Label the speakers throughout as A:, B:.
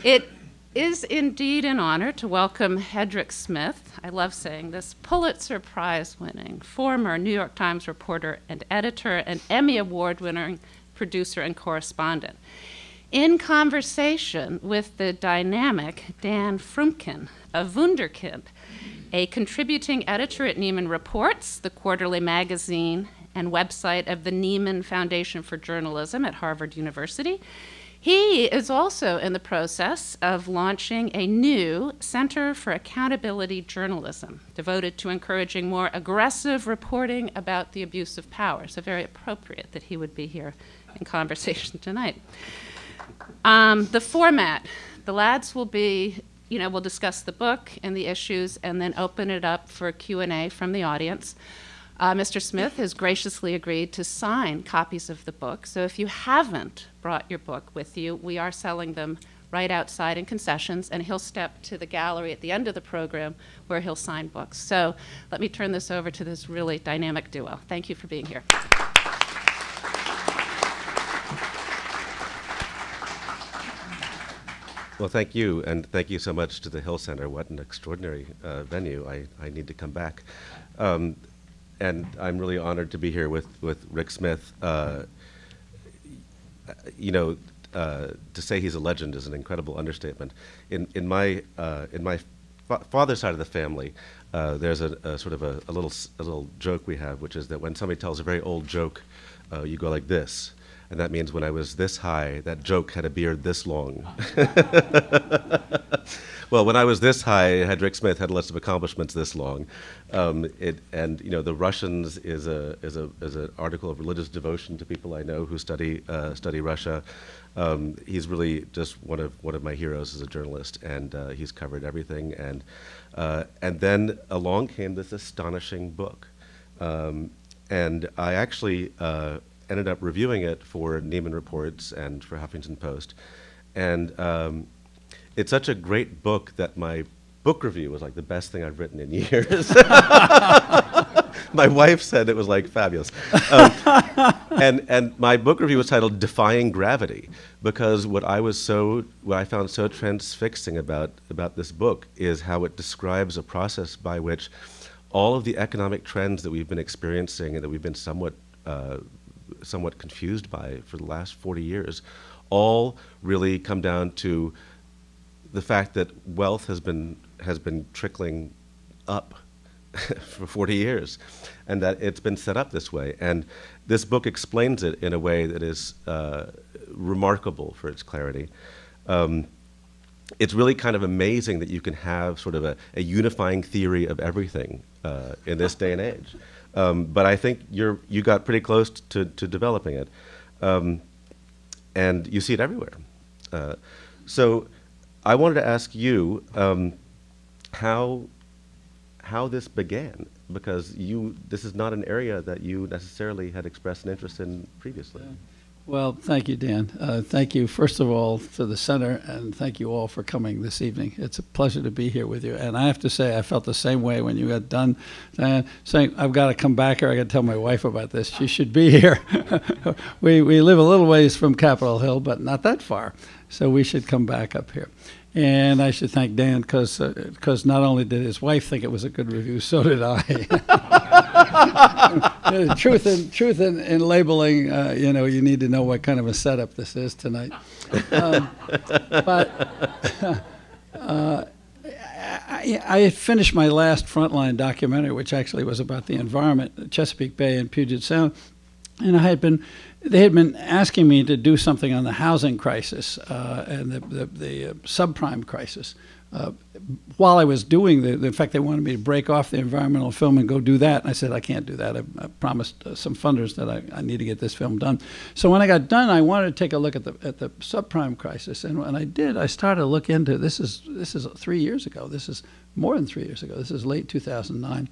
A: It is indeed an honor to welcome Hedrick Smith. I love saying this. Pulitzer Prize-winning, former New York Times reporter and editor, and Emmy Award-winning producer and correspondent. In conversation with the dynamic Dan Froomkin, a wunderkind, a contributing editor at Nieman Reports, the quarterly magazine and website of the Nieman Foundation for Journalism at Harvard University. He is also in the process of launching a new Center for Accountability Journalism, devoted to encouraging more aggressive reporting about the abuse of power. So very appropriate that he would be here in conversation tonight. The format, the lads will be, we'll discuss the book and the issues and then open it up for Q&A from the audience. Mr. Smith has graciously agreed to sign copies of the book. So if you haven't brought your book with you, we are selling them right outside in concessions, and he'll step to the gallery at the end of the program where he'll sign books. So let me turn this over to this really dynamic duo. Thank you for being here.
B: Well, thank you, and thank you so much to the Hill Center. What an extraordinary venue. I need to come back. And I'm really honored to be here with Rick Smith. To say he's a legend is an incredible understatement. In my father's side of the family, there's a sort of a little joke we have, which is that when somebody tells a very old joke, you go like this. And that means when I was this high, that joke had a beard this long. Well, when I was this high, Hedrick Smith had a list of accomplishments this long. The Russians is an article of religious devotion to people I know who study Russia. He's really just one of my heroes as a journalist, and he's covered everything. And then along came this astonishing book, and I actually ended up reviewing it for Nieman Reports and for Huffington Post, and it's such a great book that my book review was like the best thing I've written in years. My wife said it was like fabulous. And my book review was titled Defying Gravity, because what I found so transfixing about this book is how it describes a process by which all of the economic trends that we've been experiencing and that we've been somewhat confused by for the last 40 years all really come down to the fact that wealth has been trickling up for 40 years, and that it's been set up this way. And this book explains it in a way that is remarkable for its clarity. It's really kind of amazing that you can have sort of a unifying theory of everything in this day and age. But I think you got pretty close to developing it, and you see it everywhere. So I wanted to ask you how this began, because this is not an area that you necessarily had expressed an interest in previously.
C: Yeah. Well, thank you, Dan. Thank you, first of all, to the center, and thank you all for coming this evening. It's a pleasure to be here with you. And I have to say, I felt the same way when you got done, Diane, saying, I've got to come back here. I got to tell my wife about this. She should be here. We live a little ways from Capitol Hill, but not that far. So we should come back up here. And I should thank Dan, because not only did his wife think it was a good review, so did I. Truth in labeling, you need to know what kind of a setup this is tonight. I had finished my last Frontline documentary, which actually was about the environment, Chesapeake Bay and Puget Sound, and they had been asking me to do something on the housing crisis and the subprime crisis. While I was doing in fact, they wanted me to break off the environmental film and go do that. And I said, I can't do that. I promised some funders that I need to get this film done. So when I got done, I wanted to take a look at the subprime crisis. And when I did, I started to look into, this is 3 years ago. This is more than 3 years ago. This is late 2009.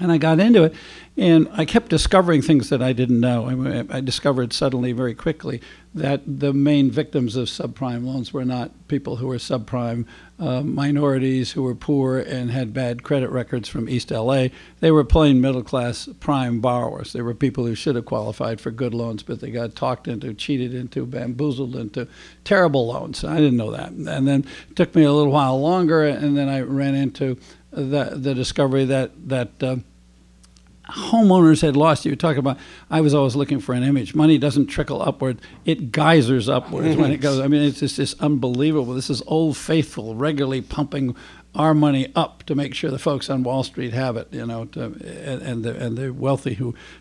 C: And I got into it, and I kept discovering things that I didn't know. I discovered suddenly, very quickly, that the main victims of subprime loans were not people who were subprime minorities who were poor and had bad credit records from East LA. They were plain middle-class prime borrowers. They were people who should have qualified for good loans, but they got talked into, cheated into, bamboozled into terrible loans. I didn't know that. And then it took me a little while longer, and then I ran into the discovery that homeowners had lost. You were talking about, I was always looking for an image. Money doesn't trickle upward. It geysers upwards when it goes. I mean, it's just unbelievable. This is Old Faithful regularly pumping our money up to make sure the folks on Wall Street have it, you know, and the wealthy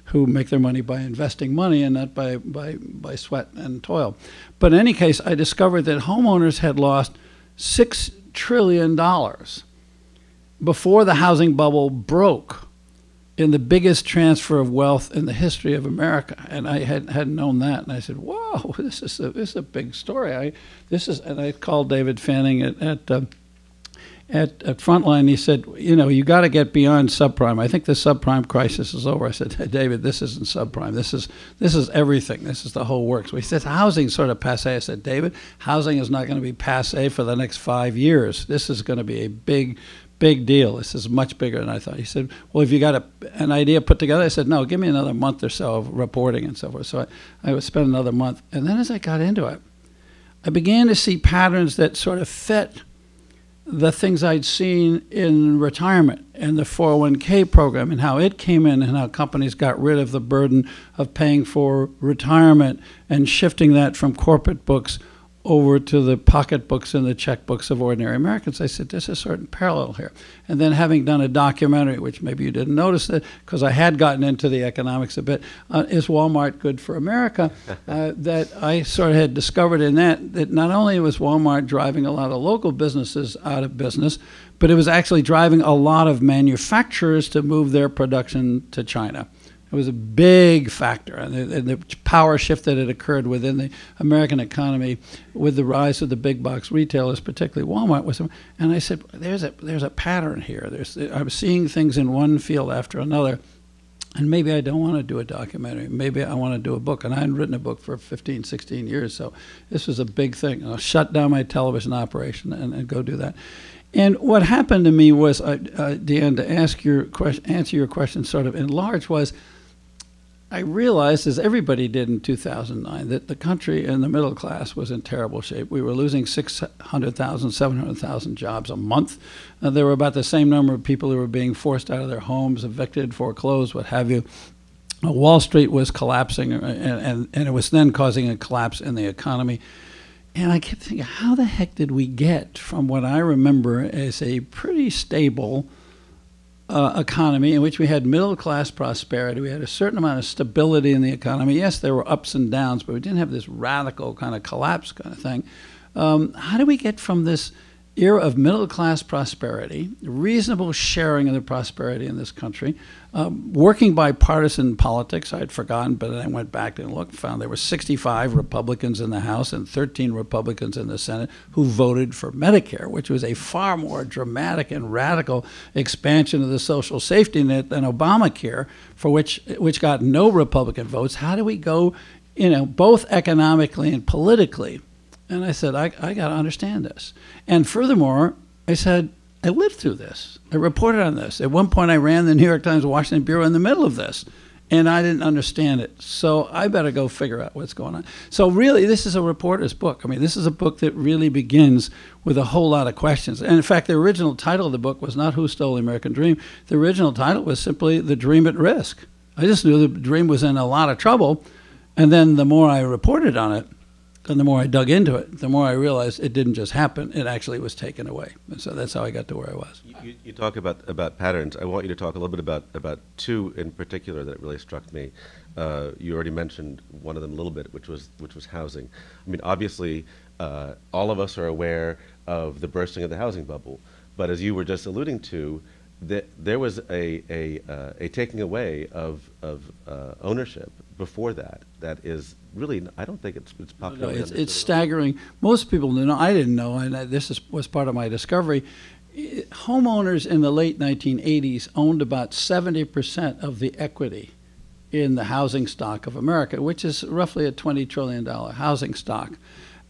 C: who make their money by investing money and not by sweat and toil. But in any case, I discovered that homeowners had lost $6 trillion before the housing bubble broke, in the biggest transfer of wealth in the history of America. And I hadn't known that. And I said, whoa, this is a big story. And I called David Fanning at Frontline. He said, you know, you got to get beyond subprime. I think the subprime crisis is over. I said, hey, David, this isn't subprime. This is everything. This is the whole works. Well, he said, housing's sort of passe. I said, David, housing is not going to be passe for the next 5 years. This is going to be a big deal. This is much bigger than I thought. He said, well, have you got an idea put together? I said, no, give me another month or so of reporting and so forth. So I would spend another month. And then as I got into it, I began to see patterns that sort of fit the things I'd seen in retirement and the 401k program and how it came in and how companies got rid of the burden of paying for retirement and shifting that from corporate books over to the pocketbooks and the checkbooks of ordinary Americans. I said, there's a certain parallel here. And then having done a documentary, which maybe you didn't notice that because I had gotten into the economics a bit, is Walmart good for America? That I sort of had discovered in that not only was Walmart driving a lot of local businesses out of business, but it was actually driving a lot of manufacturers to move their production to China. It was a big factor, and the power shift that had occurred within the American economy with the rise of the big box retailers, particularly Walmart. And I said, there's a pattern here. I'm seeing things in one field after another, and maybe I don't want to do a documentary. Maybe I want to do a book. And I hadn't written a book for 15, 16 years, so this was a big thing. I'll shut down my television operation and go do that. And what happened to me was, Dan, to answer your question sort of in large, was I realized, as everybody did in 2009, that the country and the middle class was in terrible shape. We were losing 600,000, 700,000 jobs a month. There were about the same number of people who were being forced out of their homes, evicted, foreclosed, what have you. Wall Street was collapsing, and it was then causing a collapse in the economy. And I kept thinking, how the heck did we get from what I remember as a pretty stable economy in which we had middle-class prosperity, we had a certain amount of stability in the economy. Yes, there were ups and downs, but we didn't have this radical kind of collapse kind of thing. How do we get from this era of middle-class prosperity, reasonable sharing of the prosperity in this country, working bipartisan politics? I'd forgotten, but then I went back and looked, found there were 65 Republicans in the House and 13 Republicans in the Senate who voted for Medicare, which was a far more dramatic and radical expansion of the social safety net than Obamacare, for which got no Republican votes. How do we go, both economically and politically? And I said, I got to understand this. And furthermore, I said, I lived through this. I reported on this. At one point, I ran the New York Times Washington Bureau in the middle of this, and I didn't understand it. So I better go figure out what's going on. So really, this is a reporter's book. I mean, this is a book that really begins with a whole lot of questions. And in fact, the original title of the book was not Who Stole the American Dream. The original title was simply The Dream at Risk. I just knew the dream was in a lot of trouble. And then the more I reported on it, and the more I dug into it, the more I realized it didn't just happen. It actually was taken away. And so that's how I got to where I was.
B: You talk about patterns. I want you to talk a little bit about two in particular that really struck me. You already mentioned one of them a little bit, which was housing. I mean, obviously, all of us are aware of the bursting of the housing bubble. But as you were just alluding to, there was a taking away of ownership before that is really, I don't think it's popular.
C: No, it's staggering. Most people know. I didn't know, and this was part of my discovery. Homeowners in the late 1980s owned about 70% of the equity in the housing stock of America, which is roughly a $20 trillion housing stock.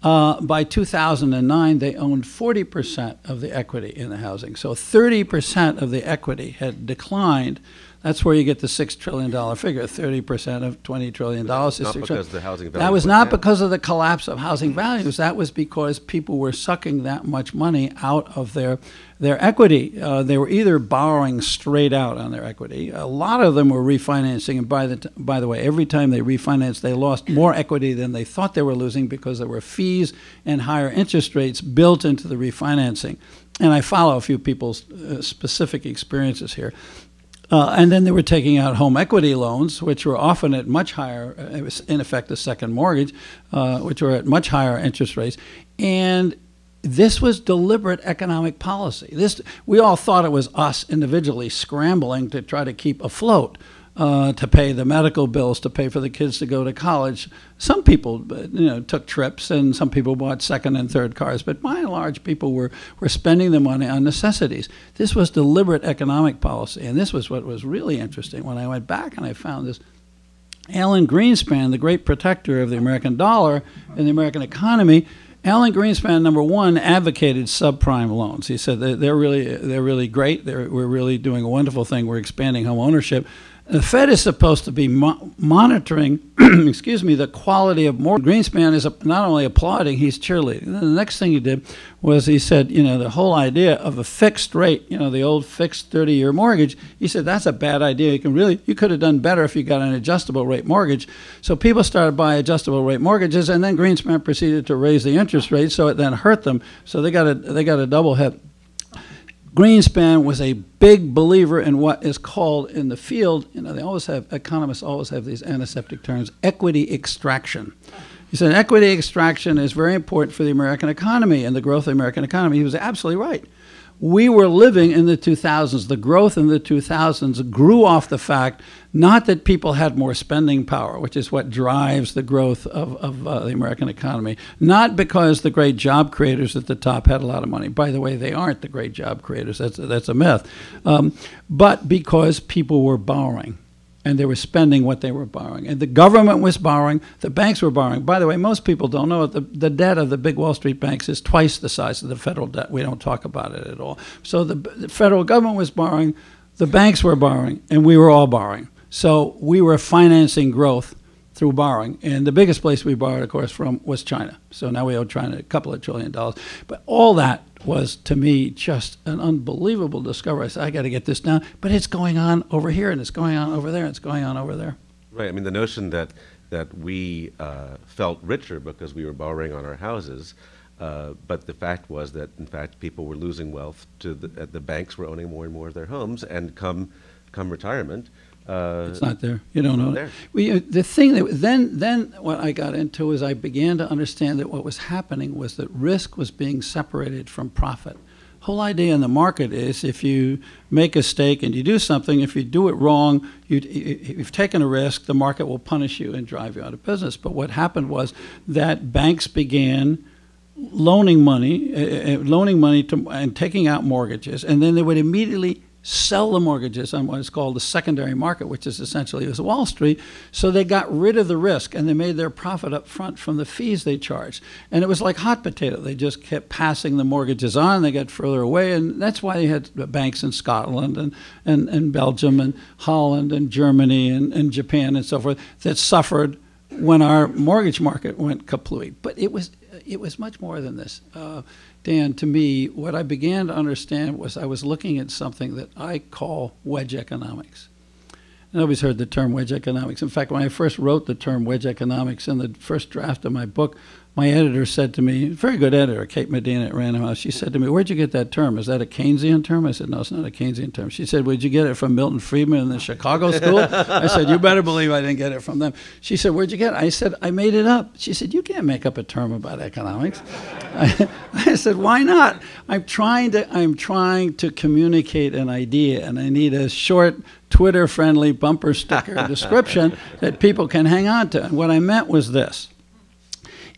C: By 2009, they owned 40% of the equity in the housing. So 30% of the equity had declined. That's where you get the $6 trillion figure. 30% of $20 trillion is
B: not
C: $6
B: because
C: trillion.
B: the housing value
C: That was
B: went
C: not
B: down.
C: because of the collapse of housing values. That was because people were sucking that much money out of their equity. They were either borrowing straight out on their equity. A lot of them were refinancing, and by the way, every time they refinanced, they lost more equity than they thought they were losing because there were fees and higher interest rates built into the refinancing. And I follow a few people's specific experiences here. And then they were taking out home equity loans, which were often at much higher, it was in effect a second mortgage, which were at much higher interest rates. And this was deliberate economic policy. We all thought it was us individually scrambling to try to keep afloat, to pay the medical bills, to pay for the kids to go to college. Some people, took trips, and some people bought second and third cars. But by and large, people were spending the money on necessities. This was deliberate economic policy, and this was what was really interesting. When I went back and I found this, Alan Greenspan, the great protector of the American dollar and the American economy, Alan Greenspan, number one, advocated subprime loans. He said they're really great. We're really doing a wonderful thing. We're expanding home ownership. The Fed is supposed to be monitoring, the quality of mortgage. Greenspan is not only applauding, he's cheerleading. And then the next thing he did was he said, the whole idea of a fixed rate, the old fixed 30-year mortgage, he said that's a bad idea. You could have done better if you got an adjustable rate mortgage. So people started buying adjustable rate mortgages, and then Greenspan proceeded to raise the interest rate, so it then hurt them. So they got a double hit. Greenspan was a big believer in what is called in the field, economists always have these antiseptic terms, equity extraction. He said equity extraction is very important for the American economy and the growth of the American economy. He was absolutely right. We were living in the 2000s. The growth in the 2000s grew off the fact not that people had more spending power, which is what drives the growth of the American economy, not because the great job creators at the top had a lot of money. By the way, they aren't the great job creators. That's a myth. But because people were borrowing. And they were spending what they were borrowing. And the government was borrowing, the banks were borrowing. By the way, most people don't know it. The debt of the big Wall Street banks is twice the size of the federal debt. We don't talk about it at all. So the federal government was borrowing, the banks were borrowing, and we were all borrowing. So we were financing growth through borrowing. And the biggest place we borrowed, of course, from was China. So now we owe China a couple of $1 trillion. But all that was, to me, just an unbelievable discovery. I said, I got to get this down. But it's going on over here, and it's going on over there, and it's going on over there.
B: Right. I mean, the notion that we felt richer because we were borrowing on our houses, but the fact was that, in fact, people were losing wealth to the banks were owning more and more of their homes, and come retirement,
C: it's not there. You don't know it. The thing that then what I got into is I began to understand that what was happening was that risk was being separated from profit. Whole idea in the market is if you make a stake and you do something, if you do it wrong, you've taken a risk, the market will punish you and drive you out of business. But what happened was that banks began loaning money to and taking out mortgages, and then they would immediately sell the mortgages on what is called the secondary market, which is essentially Wall Street. So they got rid of the risk, and they made their profit up front from the fees they charged. And it was like hot potato. They just kept passing the mortgages on. They got further away, and that's why you had banks in Scotland and Belgium and Holland and Germany and Japan and so forth that suffered when our mortgage market went kaplooey. But it was much more than this. Dan, to me, what I began to understand was I was looking at something that I call wedge economics. Nobody's heard the term wedge economics. In fact, when I first wrote the term wedge economics in the first draft of my book, my editor said to me, very good editor, Kate Medina at Random House, she said to me, where'd you get that term? Is that a Keynesian term? I said, no, it's not a Keynesian term. She said, where'd you get it from Milton Friedman in the Chicago school? I said, you better believe I didn't get it from them. She said, where'd you get it? I said, I made it up. She said, you can't make up a term about economics. I said, why not? I'm trying to communicate an idea, and I need a short, Twitter-friendly bumper sticker description that people can hang on to. And what I meant was this.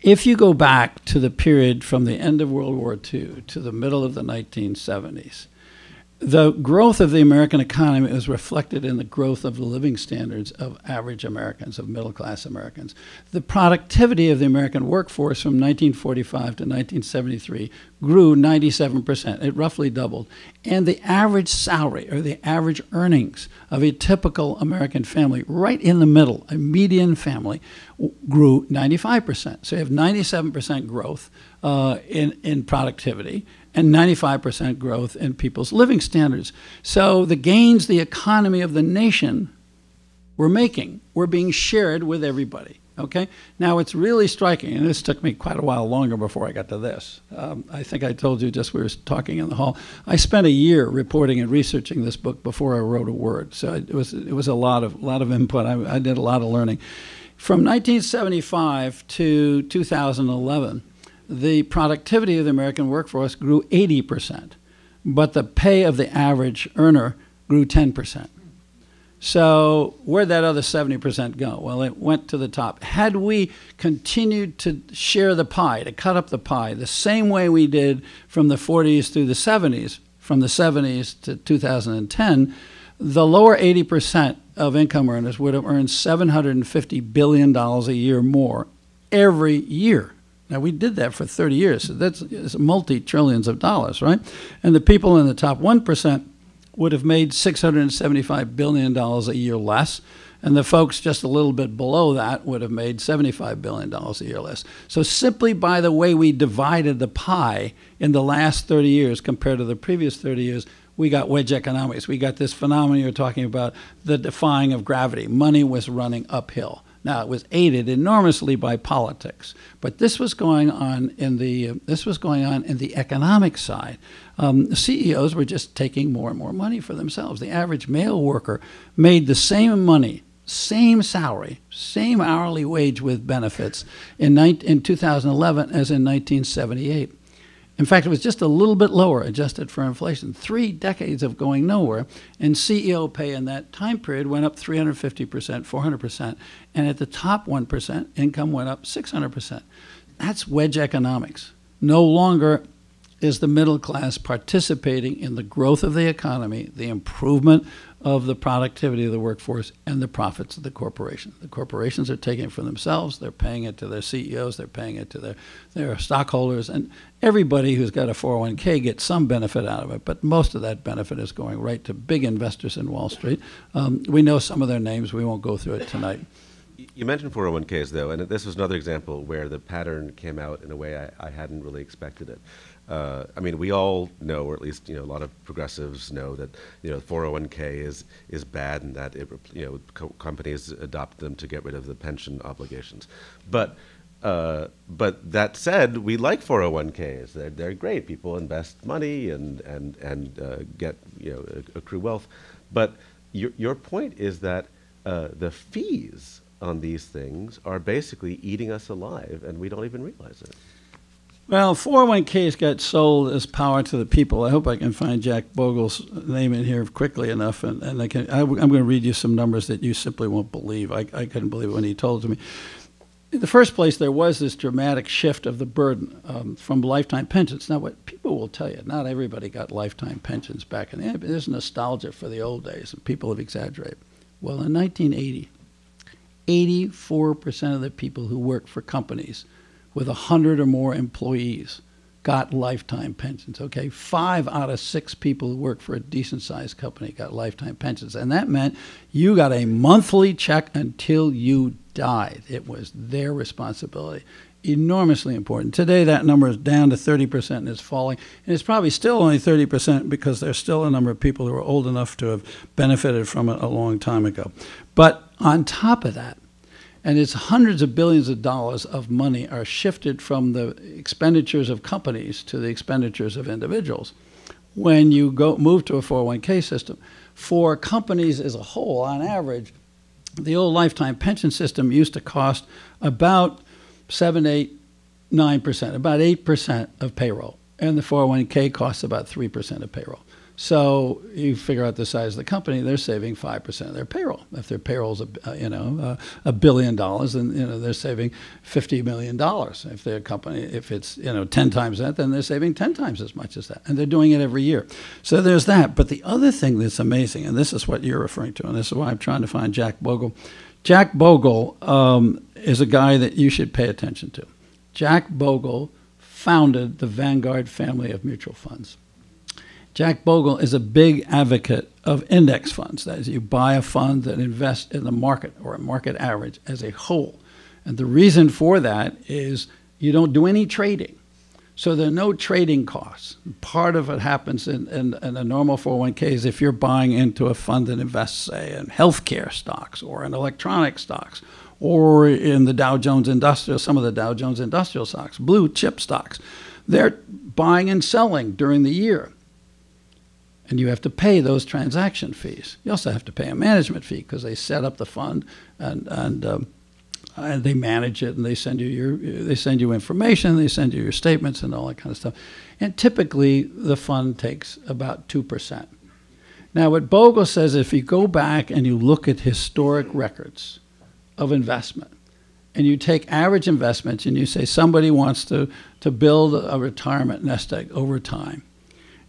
C: If you go back to the period from the end of World War II to the middle of the 1970s, the growth of the American economy is reflected in the growth of the living standards of average Americans, of middle-class Americans. The productivity of the American workforce from 1945 to 1973 grew 97%. It roughly doubled. And the average salary, or the average earnings of a typical American family, right in the middle, a median family, grew 95%. So you have 97% growth in productivity, and 95% growth in people's living standards. So the gains the economy of the nation were making were being shared with everybody. Okay? Now, it's really striking, and this took me quite a while longer before I got to this. I think I told you just we were talking in the hall. I spent a year reporting and researching this book before I wrote a word. So it was a lot of input. I did a lot of learning. From 1975 to 2011, the productivity of the American workforce grew 80%, but the pay of the average earner grew 10%. So where'd that other 70% go? Well, it went to the top. Had we continued to share the pie, to cut up the pie, the same way we did from the 40s through the 70s, from the 70s to 2010, the lower 80% of income earners would have earned $750 billion a year more every year. Now, we did that for 30 years, so that's multi-trillions of dollars, right? And the people in the top 1% would have made $675 billion a year less, and the folks just a little bit below that would have made $75 billion a year less. So simply by the way we divided the pie in the last 30 years compared to the previous 30 years, we got wedge economics. We got this phenomenon you're talking about, the defying of gravity. Money was running uphill. Now, it was aided enormously by politics, but this was going on in the economic side. The CEOs were just taking more and more money for themselves. The average male worker made the same money, same salary, same hourly wage with benefits in 2011 as in 1978. In fact, it was just a little bit lower, adjusted for inflation. 3 decades of going nowhere, and CEO pay in that time period went up 350%, 400%, and at the top 1%, income went up 600%. That's wedge economics. No longer is the middle class participating in the growth of the economy, the improvement of the productivity of the workforce, and the profits of the corporation. The corporations are taking it for themselves. They're paying it to their CEOs. They're paying it to their stockholders. And everybody who's got a 401k gets some benefit out of it, but most of that benefit is going right to big investors in Wall Street. We know some of their names. We won't go through it tonight.
B: You mentioned 401ks, though, and this was another example where the pattern came out in a way I hadn't really expected it. I mean, we all know, or at least a lot of progressives know that 401k is bad, and that companies adopt them to get rid of the pension obligations. But that said, we like 401ks. They're great. People invest money and get accrue wealth. But your point is that the fees on these things are basically eating us alive, and we don't even realize it.
C: Well, 401ks got sold as power to the people. I hope I can find Jack Bogle's name in here quickly enough, and I'm going to read you some numbers that you simply won't believe. I couldn't believe it when he told me. In the first place, there was this dramatic shift of the burden from lifetime pensions. Now, what people will tell you, not everybody got lifetime pensions back in the day. There's nostalgia for the old days, and people have exaggerated. Well, in 1980, 84% of the people who worked for companies with 100 or more employees got lifetime pensions, okay? 5 out of 6 people who work for a decent-sized company got lifetime pensions. And that meant you got a monthly check until you died. It was their responsibility. Enormously important. Today, that number is down to 30% and is falling. And it's probably still only 30% because there's still a number of people who are old enough to have benefited from it a long time ago. But on top of that, and it's hundreds of billions of dollars of money are shifted from the expenditures of companies to the expenditures of individuals. When you move to a 401k system, for companies as a whole, on average, the old lifetime pension system used to cost about 7, 8, 9%, about 8% of payroll. And the 401k costs about 3% of payroll. So you figure out the size of the company, they're saving 5% of their payroll. If their payroll's $1 billion, then they're saving $50 million. If their company, if it's 10 times that, then they're saving 10 times as much as that, and they're doing it every year. So there's that. But the other thing that's amazing, and this is what you're referring to, and this is why I'm trying to find Jack Bogle. Jack Bogle is a guy that you should pay attention to. Jack Bogle founded the Vanguard family of mutual funds. Jack Bogle is a big advocate of index funds. That is, you buy a fund that invests in the market or a market average as a whole. And the reason for that is you don't do any trading. So there are no trading costs. Part of what happens in a normal 401k is if you're buying into a fund that invests, say, in healthcare stocks or in electronic stocks or in the Dow Jones Industrial, some of the Dow Jones Industrial stocks, blue chip stocks, they're buying and selling during the year. And you have to pay those transaction fees. You also have to pay a management fee because they set up the fund and they manage it, and they send you information, they send you your statements and all that kind of stuff. And typically the fund takes about 2%. Now what Bogle says, if you go back and you look at historic records of investment, and you take average investments and you say somebody wants to build a retirement nest egg over time,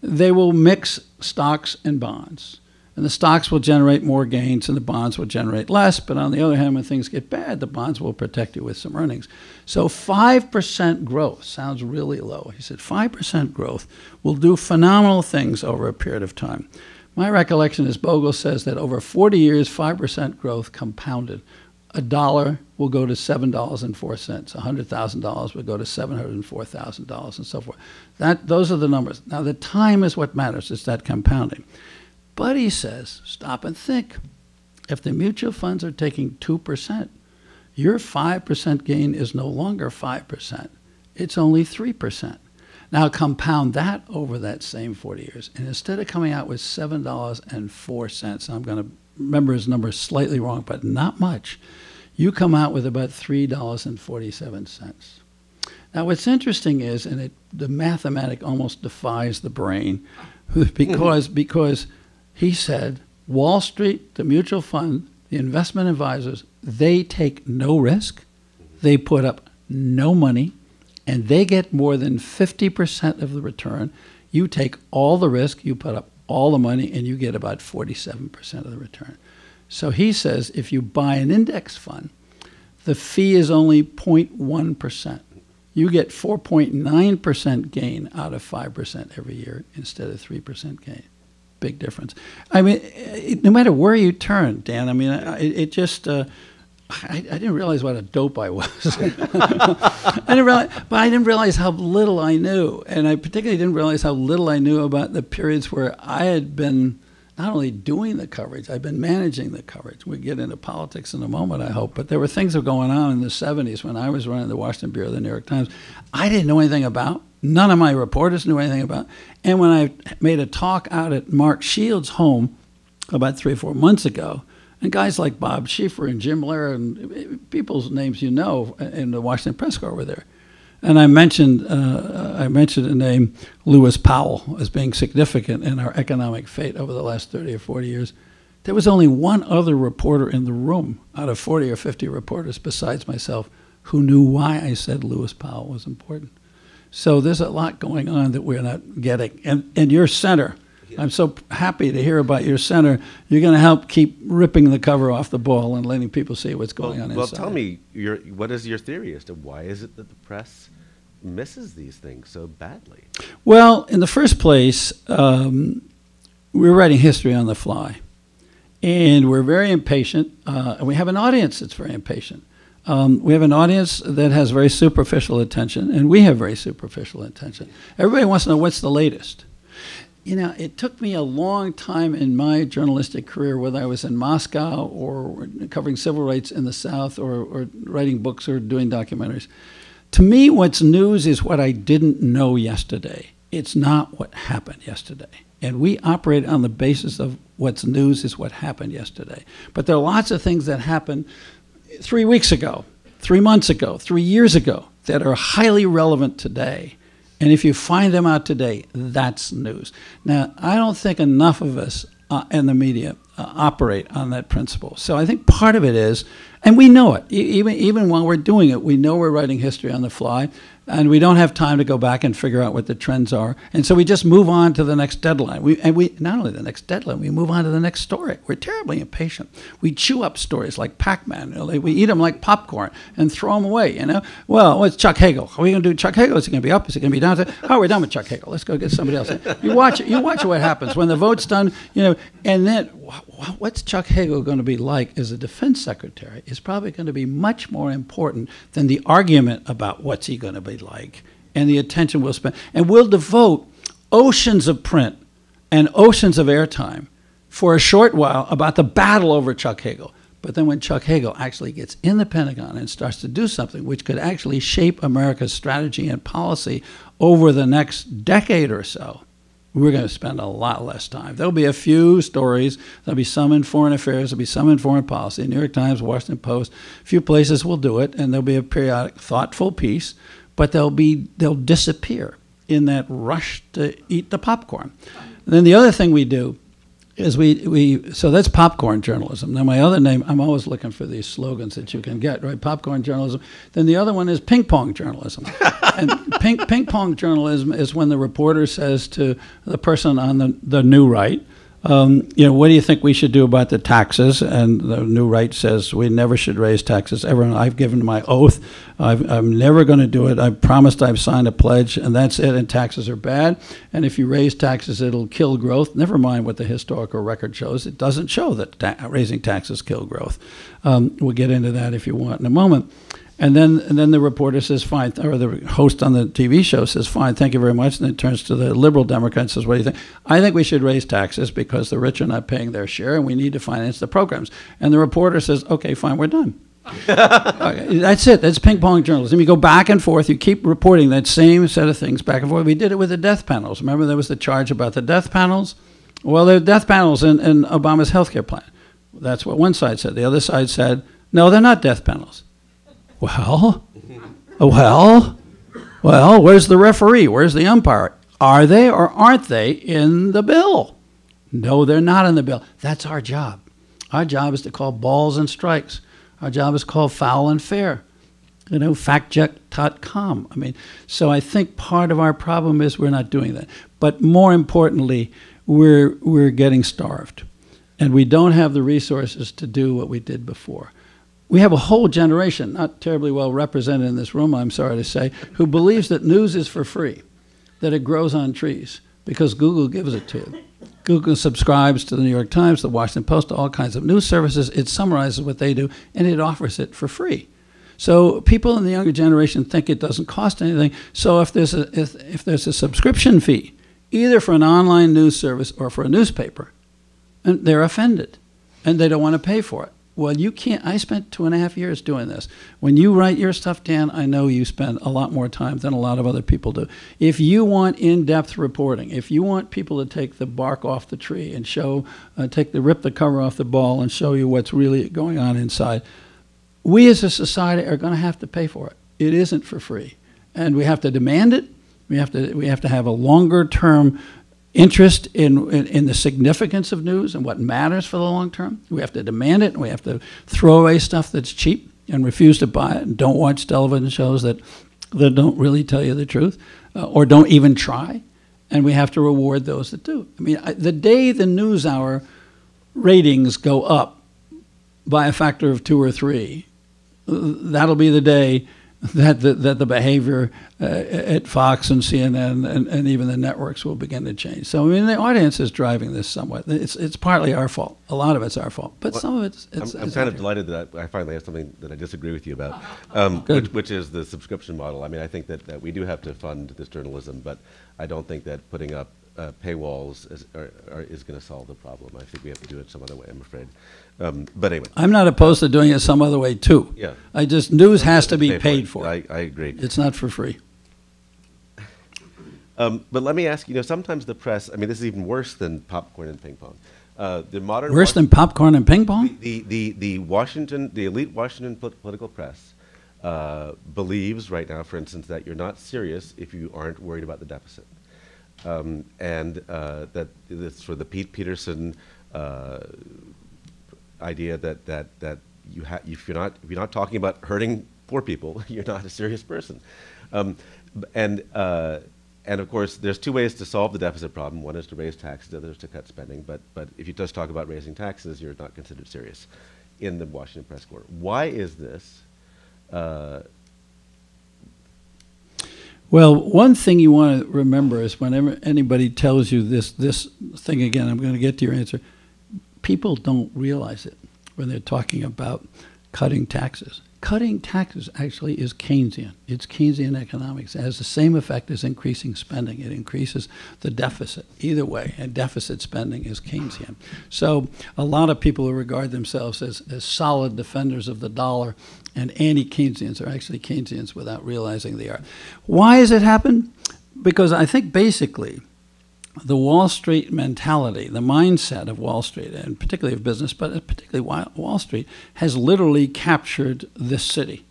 C: they will mix stocks and bonds. And the stocks will generate more gains and the bonds will generate less. But on the other hand, when things get bad, the bonds will protect you with some earnings. So 5% growth sounds really low. He said 5% growth will do phenomenal things over a period of time. My recollection is Bogle says that over 40 years, 5% growth compounded. $1 will go to $7.04. $100,000 will go to $704,000 and so forth. Those are the numbers. Now, the time is what matters. It's that compounding. But he says, stop and think. If the mutual funds are taking 2%, your 5% gain is no longer 5%. It's only 3%. Now, compound that over that same 40 years. And instead of coming out with $7.04, I'm going to remember his number slightly wrong, but not much, you come out with about $3.47. Now, what's interesting is, and the mathematic almost defies the brain, because he said Wall Street, the mutual fund, the investment advisors, they take no risk, they put up no money, and they get more than 50% of the return. You take all the risk, you put up all the money, and you get about 47% of the return. So he says if you buy an index fund, the fee is only 0.1%. You get 4.9% gain out of 5% every year instead of 3% gain. Big difference. I mean, no matter where you turn, Dan, I mean, it just, I didn't realize what a dope I was. I didn't realize how little I knew. And I particularly didn't realize how little I knew about the periods where I had been not only doing the coverage, I've been managing the coverage. We'll get into politics in a moment, I hope. But there were things that were going on in the 70s when I was running the Washington Bureau of the New York Times I didn't know anything about. None of my reporters knew anything about. And when I made a talk out at Mark Shields' home about 3 or 4 months ago, and guys like Bob Schieffer and Jim Lehrer and people's names you know in the Washington Press Corps were there. And I mentioned the name Lewis Powell as being significant in our economic fate over the last 30 or 40 years. There was only one other reporter in the room out of 40 or 50 reporters besides myself who knew why I said Lewis Powell was important. So there's a lot going on that we're not getting. And your center, I'm so happy to hear about your center. You're going to help keep ripping the cover off the ball and letting people see what's going on inside.
B: Well, tell me, what is your theory as to why is it that the press misses these things so badly?
C: Well, in the first place, we're writing history on the fly. And we're very impatient. And we have an audience that's very impatient. We have an audience that has very superficial attention, and we have very superficial attention. Everybody wants to know what's the latest. You know, it took me a long time in my journalistic career, whether I was in Moscow or covering civil rights in the South or writing books or doing documentaries. To me, what's news is what I didn't know yesterday. It's not what happened yesterday. And we operate on the basis of what's news is what happened yesterday. But there are lots of things that happened 3 weeks ago, 3 months ago, 3 years ago that are highly relevant today. And if you find them out today, that's news. Now, I don't think enough of us in the media operate on that principle. So I think part of it is, and we know it, even while we're doing it, we know we're writing history on the fly, and we don't have time to go back and figure out what the trends are. And so we just move on to the next deadline. We not only the next deadline, we move on to the next story. We're terribly impatient. We chew up stories like Pac-Man. We eat them like popcorn and throw them away, Well, what's Chuck Hagel? Are we going to do Chuck Hagel? Is it going to be up? Is it going to be down? Oh, we're done with Chuck Hagel. Let's go get somebody else. You watch what happens. When the vote's done, and then what's Chuck Hagel going to be like as a defense secretary is probably going to be much more important than the argument about what's he going to be like and the attention we'll spend. And we'll devote oceans of print and oceans of airtime for a short while about the battle over Chuck Hagel. But then when Chuck Hagel actually gets in the Pentagon and starts to do something which could actually shape America's strategy and policy over the next decade or so, we're going to spend a lot less time. There'll be a few stories. There'll be some in foreign affairs. There'll be some in foreign policy. New York Times, Washington Post, a few places will do it, and there'll be a periodic, thoughtful piece, but they'll disappear in that rush to eat the popcorn. And then the other thing we do is so that's popcorn journalism. Now my other name, I'm always looking for these slogans that you can get, right? Popcorn journalism. Then the other one is ping pong journalism. And ping pong journalism is when the reporter says to the person on the new right, what do you think we should do about the taxes? And the new right says we never should raise taxes ever. And I've given my oath. I'm never going to do it. I've promised. I've signed a pledge, and that's it. And taxes are bad. And if you raise taxes, it'll kill growth. Never mind what the historical record shows. It doesn't show that raising taxes kill growth. We'll get into that if you want in a moment. And then the reporter says, fine, or the host on the TV show says, fine, thank you very much. And then turns to the liberal Democrat and says, what do you think? I think we should raise taxes because the rich are not paying their share and we need to finance the programs. And the reporter says, okay, fine, we're done. Okay, that's it. That's ping pong journalism. You go back and forth. You keep reporting that same set of things back and forth. We did it with the death panels. Remember there was the charge about the death panels? Well, there are death panels in Obama's health care plan. That's what one side said. The other side said, no, they're not death panels. Well, where's the referee? Where's the umpire? Are they or aren't they in the bill? No, they're not in the bill. That's our job. Our job is to call balls and strikes. Our job is called foul and fair. Factcheck.com. So I think part of our problem is we're not doing that. But more importantly, we're getting starved. And we don't have the resources to do what we did before. We have a whole generation, not terribly well represented in this room, I'm sorry to say, who believes that news is for free, that it grows on trees because Google gives it to you. Google subscribes to the New York Times, the Washington Post, all kinds of news services. It summarizes what they do, and it offers it for free. So people in the younger generation think it doesn't cost anything. So if there's a subscription fee, either for an online news service or for a newspaper, and they're offended, and they don't want to pay for it. Well, you can't. I spent 2.5 years doing this. When you write your stuff, Dan, I know you spend a lot more time than a lot of other people do. If you want in-depth reporting, if you want people to take the bark off the tree and rip the cover off the ball and show you what's really going on inside, we as a society are going to have to pay for it. It isn't for free, and we have to demand it. We have to have a longer-term interest in the significance of news and what matters for the long term. We have to demand it, and we have to throw away stuff that's cheap and refuse to buy it, and don't watch television shows that don't really tell you the truth or don't even try. And we have to reward those that do. The day the NewsHour ratings go up by a factor of 2 or 3, that'll be the day that the behavior at Fox and CNN and even the networks will begin to change. So the audience is driving this somewhat. It's partly our fault. A lot of it's our fault, but some of it's.
B: I'm kind of delighted that I finally have something that I disagree with you about, which is the subscription model. I think that we do have to fund this journalism, but I don't think that putting up paywalls is going to solve the problem. I think we have to do it some other way, I'm afraid. But anyway.
C: I'm not opposed to doing it some other way, too.
B: Yeah.
C: News has to be paid for.
B: I agree.
C: It's not for free.
B: But let me ask you, sometimes the press, this is even worse than popcorn and ping pong.
C: Worse than popcorn and ping pong?
B: The elite Washington political press believes right now, for instance, that you're not serious if you aren't worried about the deficit. And that this sort of the Pete Peterson idea that if you're not talking about hurting poor people, you're not a serious person. And of course, there's two ways to solve the deficit problem. One is to raise taxes, the other is to cut spending. But if you just talk about raising taxes, you're not considered serious in the Washington press corps. Why is this?
C: Well, one thing you want to remember is whenever anybody tells you this thing again, I'm going to get to your answer, people don't realize it when they're talking about cutting taxes. Cutting taxes actually is Keynesian. It's Keynesian economics. It has the same effect as increasing spending. It increases the deficit. Either way, and deficit spending is Keynesian. So a lot of people who regard themselves as solid defenders of the dollar and anti-Keynesians are actually Keynesians without realizing they are. Why has it happened? Because I think basically the Wall Street mentality, the mindset of Wall Street, and particularly of business, but particularly Wall Street, has literally captured this city.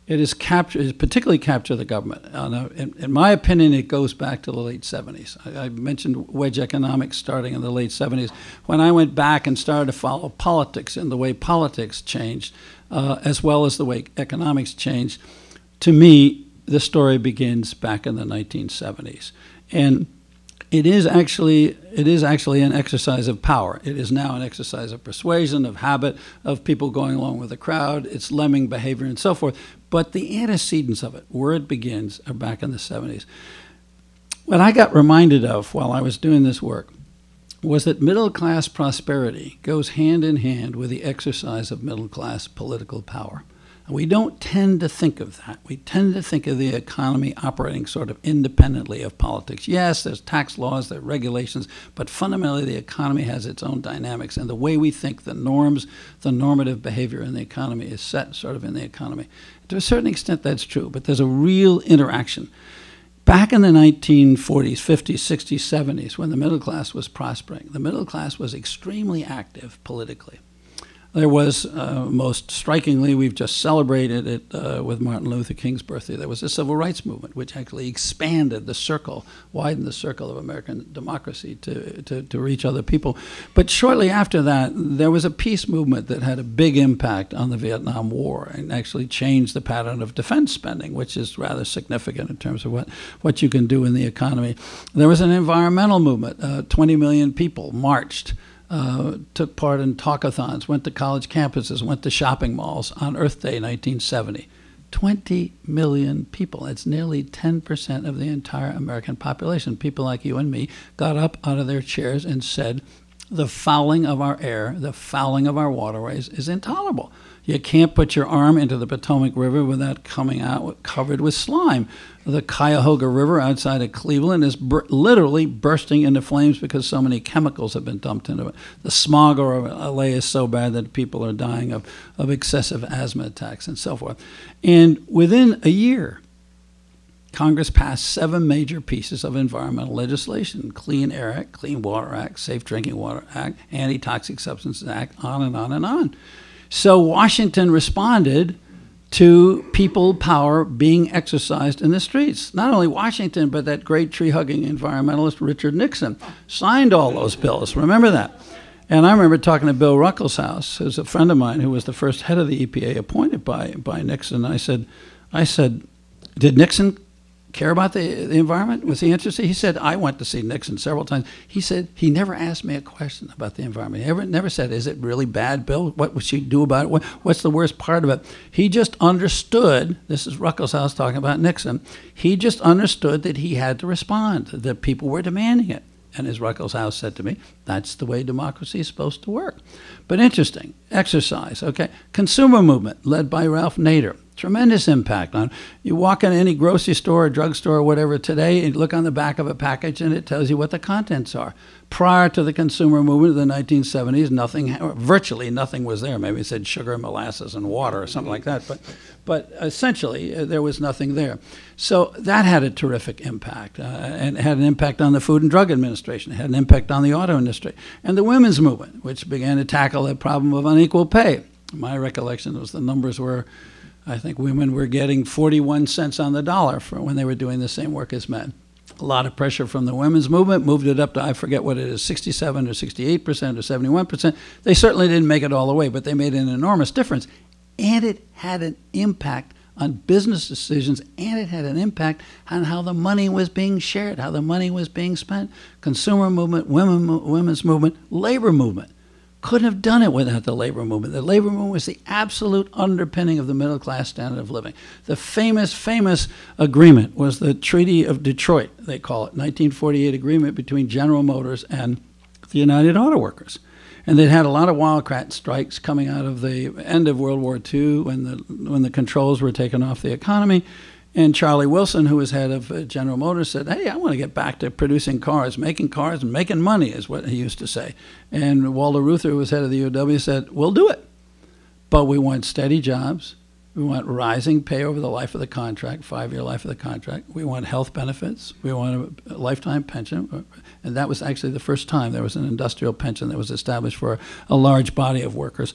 C: It has particularly captured the government. In my opinion, it goes back to the late 70s. I mentioned wedge economics starting in the late 70s. When I went back and started to follow politics and the way politics changed, as well as the way economics changed, to me, the story begins back in the 1970s. And it is actually an exercise of power. It is now an exercise of persuasion, of habit, of people going along with the crowd. It's lemming behavior and so forth. But the antecedents of it, where it begins, are back in the 70s. What I got reminded of while I was doing this work was that middle-class prosperity goes hand in hand with the exercise of middle-class political power. We don't tend to think of that. We tend to think of the economy operating sort of independently of politics. Yes, there's tax laws, there are regulations, but fundamentally the economy has its own dynamics, and the way we think, the norms, the normative behavior in the economy is set sort of in the economy. To a certain extent, that's true, but there's a real interaction. Back in the 1940s, 50s, 60s, 70s, when the middle class was prospering, the middle class was extremely active politically. There was, most strikingly, we've just celebrated it with Martin Luther King's birthday. There was a civil rights movement, which actually expanded the circle, widened the circle of American democracy to reach other people. But shortly after that, there was a peace movement that had a big impact on the Vietnam War and actually changed the pattern of defense spending, which is rather significant in terms of what you can do in the economy. There was an environmental movement. 20 million people marched. Took part in talkathons, went to college campuses, went to shopping malls on Earth Day 1970. 20 million people. That's nearly 10% of the entire American population. People like you and me got up out of their chairs and said, the fouling of our air, the fouling of our waterways is intolerable. You can't put your arm into the Potomac River without coming out covered with slime. The Cuyahoga River outside of Cleveland is literally bursting into flames because so many chemicals have been dumped into it. The smog over LA is so bad that people are dying of excessive asthma attacks and so forth. And within a year, Congress passed 7 major pieces of environmental legislation: Clean Air Act, Clean Water Act, Safe Drinking Water Act, Anti-Toxic Substances Act, on and on and on. So Washington responded to people power being exercised in the streets. Not only Washington, but that great tree-hugging environmentalist Richard Nixon signed all those bills. Remember that? And I remember talking to Bill Ruckelshaus, who's a friend of mine who was the first head of the EPA appointed by Nixon. I said, did Nixon care about the environment? Was he interested? He said, I went to see Nixon several times. He said he never asked me a question about the environment. He never said, is it really bad, Bill? What would you do about it? What's the worst part of it? He just understood, this is Ruckelshaus talking about Nixon, he just understood that he had to respond, that people were demanding it. And as Ruckelshaus said to me, that's the way democracy is supposed to work. But interesting, exercise, okay. Consumer movement led by Ralph Nader. Tremendous impact on. You walk in any grocery store or drugstore or whatever today and look on the back of a package and it tells you what the contents are. Prior to the consumer movement of the 1970s, virtually nothing was there. Maybe it said sugar, molasses, and water or something like that. But essentially, there was nothing there. So that had a terrific impact, and it had an impact on the Food and Drug Administration. It had an impact on the auto industry. And the women's movement, which began to tackle the problem of unequal pay. My recollection was the numbers were I think women were getting 41 cents on the dollar for when they were doing the same work as men. A lot of pressure from the women's movement moved it up to, I forget what it is, 67 or 68% or 71%. They certainly didn't make it all the way, but they made an enormous difference. And it had an impact on business decisions, and it had an impact on how the money was being shared, how the money was being spent. Consumer movement, women's movement, labor movement. Couldn't have done it without the labor movement. The labor movement was the absolute underpinning of the middle class standard of living. The famous agreement was the Treaty of Detroit, they call it, 1948 agreement between General Motors and the United Auto Workers. And they'd had a lot of wildcat strikes coming out of the end of World War II when the controls were taken off the economy. And Charlie Wilson, who was head of General Motors, said, hey, I want to get back to producing cars and making money, is what he used to say. And Walter Reuther, who was head of the UAW, said, we'll do it. But we want steady jobs. We want rising pay over the life of the contract, 5-year life of the contract. We want health benefits. We want a lifetime pension. And that was actually the first time there was an industrial pension that was established for a large body of workers.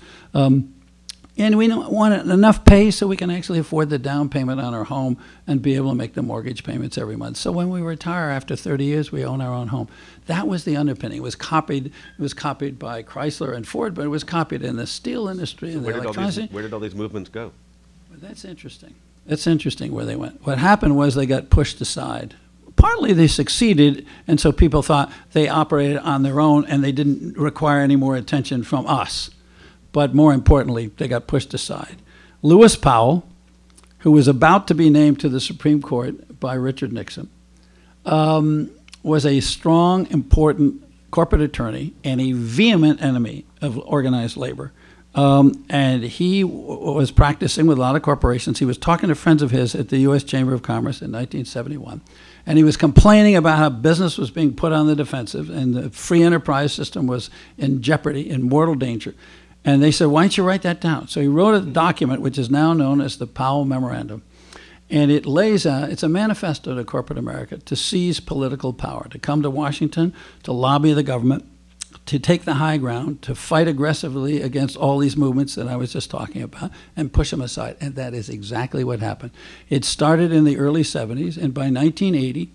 C: And we want enough pay so we can actually afford the down payment on our home and be able to make the mortgage payments every month. So when we retire after 30 years, we own our own home. That was the underpinning. It was copied by Chrysler and Ford, but it was copied in the steel industry and the electronics.
B: Where did all these movements go?
C: Well, that's interesting. That's interesting where they went. What happened was they got pushed aside. Partly they succeeded, and so people thought they operated on their own and they didn't require any more attention from us. But more importantly, they got pushed aside. Lewis Powell, who was about to be named to the Supreme Court by Richard Nixon, was a strong, important corporate attorney and a vehement enemy of organized labor. And he was practicing with a lot of corporations. He was talking to friends of his at the U.S. Chamber of Commerce in 1971. And he was complaining about how business was being put on the defensive and the free enterprise system was in jeopardy, in mortal danger. And they said, why don't you write that down? So he wrote a document which is now known as the Powell Memorandum. And it lays out, it's a manifesto to corporate America to seize political power, to come to Washington, to lobby the government, to take the high ground, to fight aggressively against all these movements that I was just talking about and push them aside. And that is exactly what happened. It started in the early 70s, and by 1980,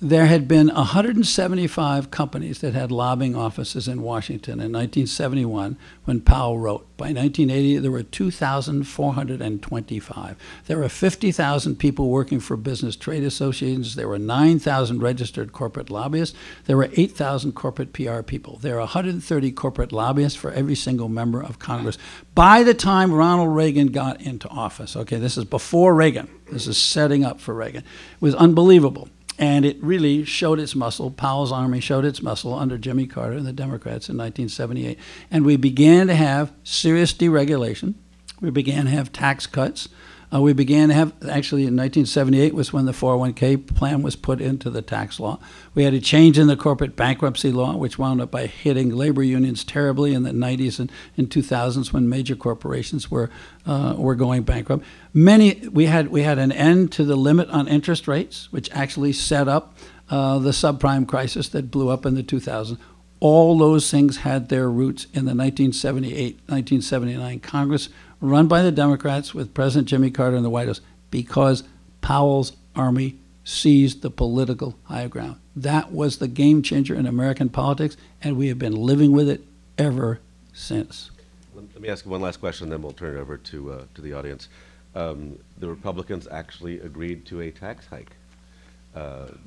C: there had been 175 companies that had lobbying offices in Washington in 1971 when Powell wrote. By 1980, there were 2,425. There were 50,000 people working for business trade associations. There were 9,000 registered corporate lobbyists. There were 8,000 corporate PR people. There are 130 corporate lobbyists for every single member of Congress. By the time Ronald Reagan got into office, okay, this is before Reagan. This is setting up for Reagan. It was unbelievable. And it really showed its muscle. Powell's army showed its muscle under Jimmy Carter and the Democrats in 1978. And we began to have serious deregulation. We began to have tax cuts. We began to have, actually in 1978 was when the 401k plan was put into the tax law. We had a change in the corporate bankruptcy law, which wound up by hitting labor unions terribly in the 90s and in 2000s when major corporations were going bankrupt. We had an end to the limit on interest rates, which actually set up the subprime crisis that blew up in the 2000s. All those things had their roots in the 1978-1979 Congress, run by the Democrats with President Jimmy Carter in the White House, because Powell's army seized the political high ground. That was the game changer in American politics, and we have been living with it ever since.
B: Let me ask you one last question, then we'll turn it over to the audience. The Republicans actually agreed to a tax hike.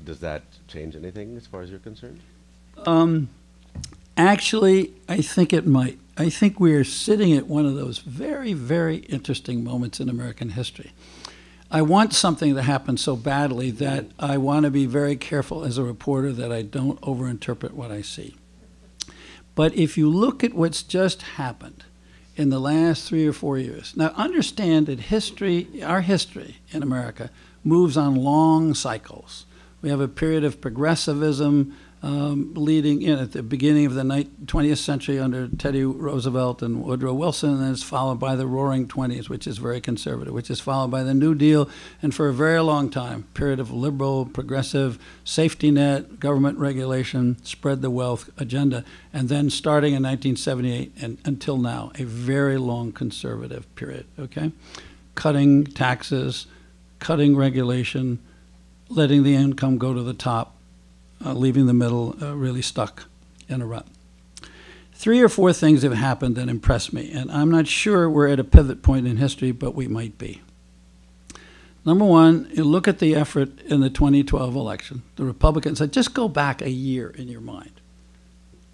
B: Does that change anything as far as you're concerned?
C: Actually, I think it might. I think we are sitting at one of those very, very interesting moments in American history. I want something to happen so badly that I want to be very careful as a reporter that I don't overinterpret what I see. But if you look at what's just happened in the last 3 or 4 years, now understand that our history in America moves on long cycles. We have a period of progressivism leading in at the beginning of the 20th century under Teddy Roosevelt and Woodrow Wilson, and then it's followed by the Roaring '20s, which is very conservative, which is followed by the New Deal, and for a very long time, period of liberal, progressive, safety net, government regulation, spread the wealth agenda, and then starting in 1978 and until now, a very long conservative period, okay? cutting taxes, cutting regulation, letting the income go to the top, leaving the middle really stuck in a rut. 3 or 4 things have happened that impress me, and I'm not sure we're at a pivot point in history, but we might be. Number one, you look at the effort in the 2012 election. The Republicans said, just go back a year in your mind.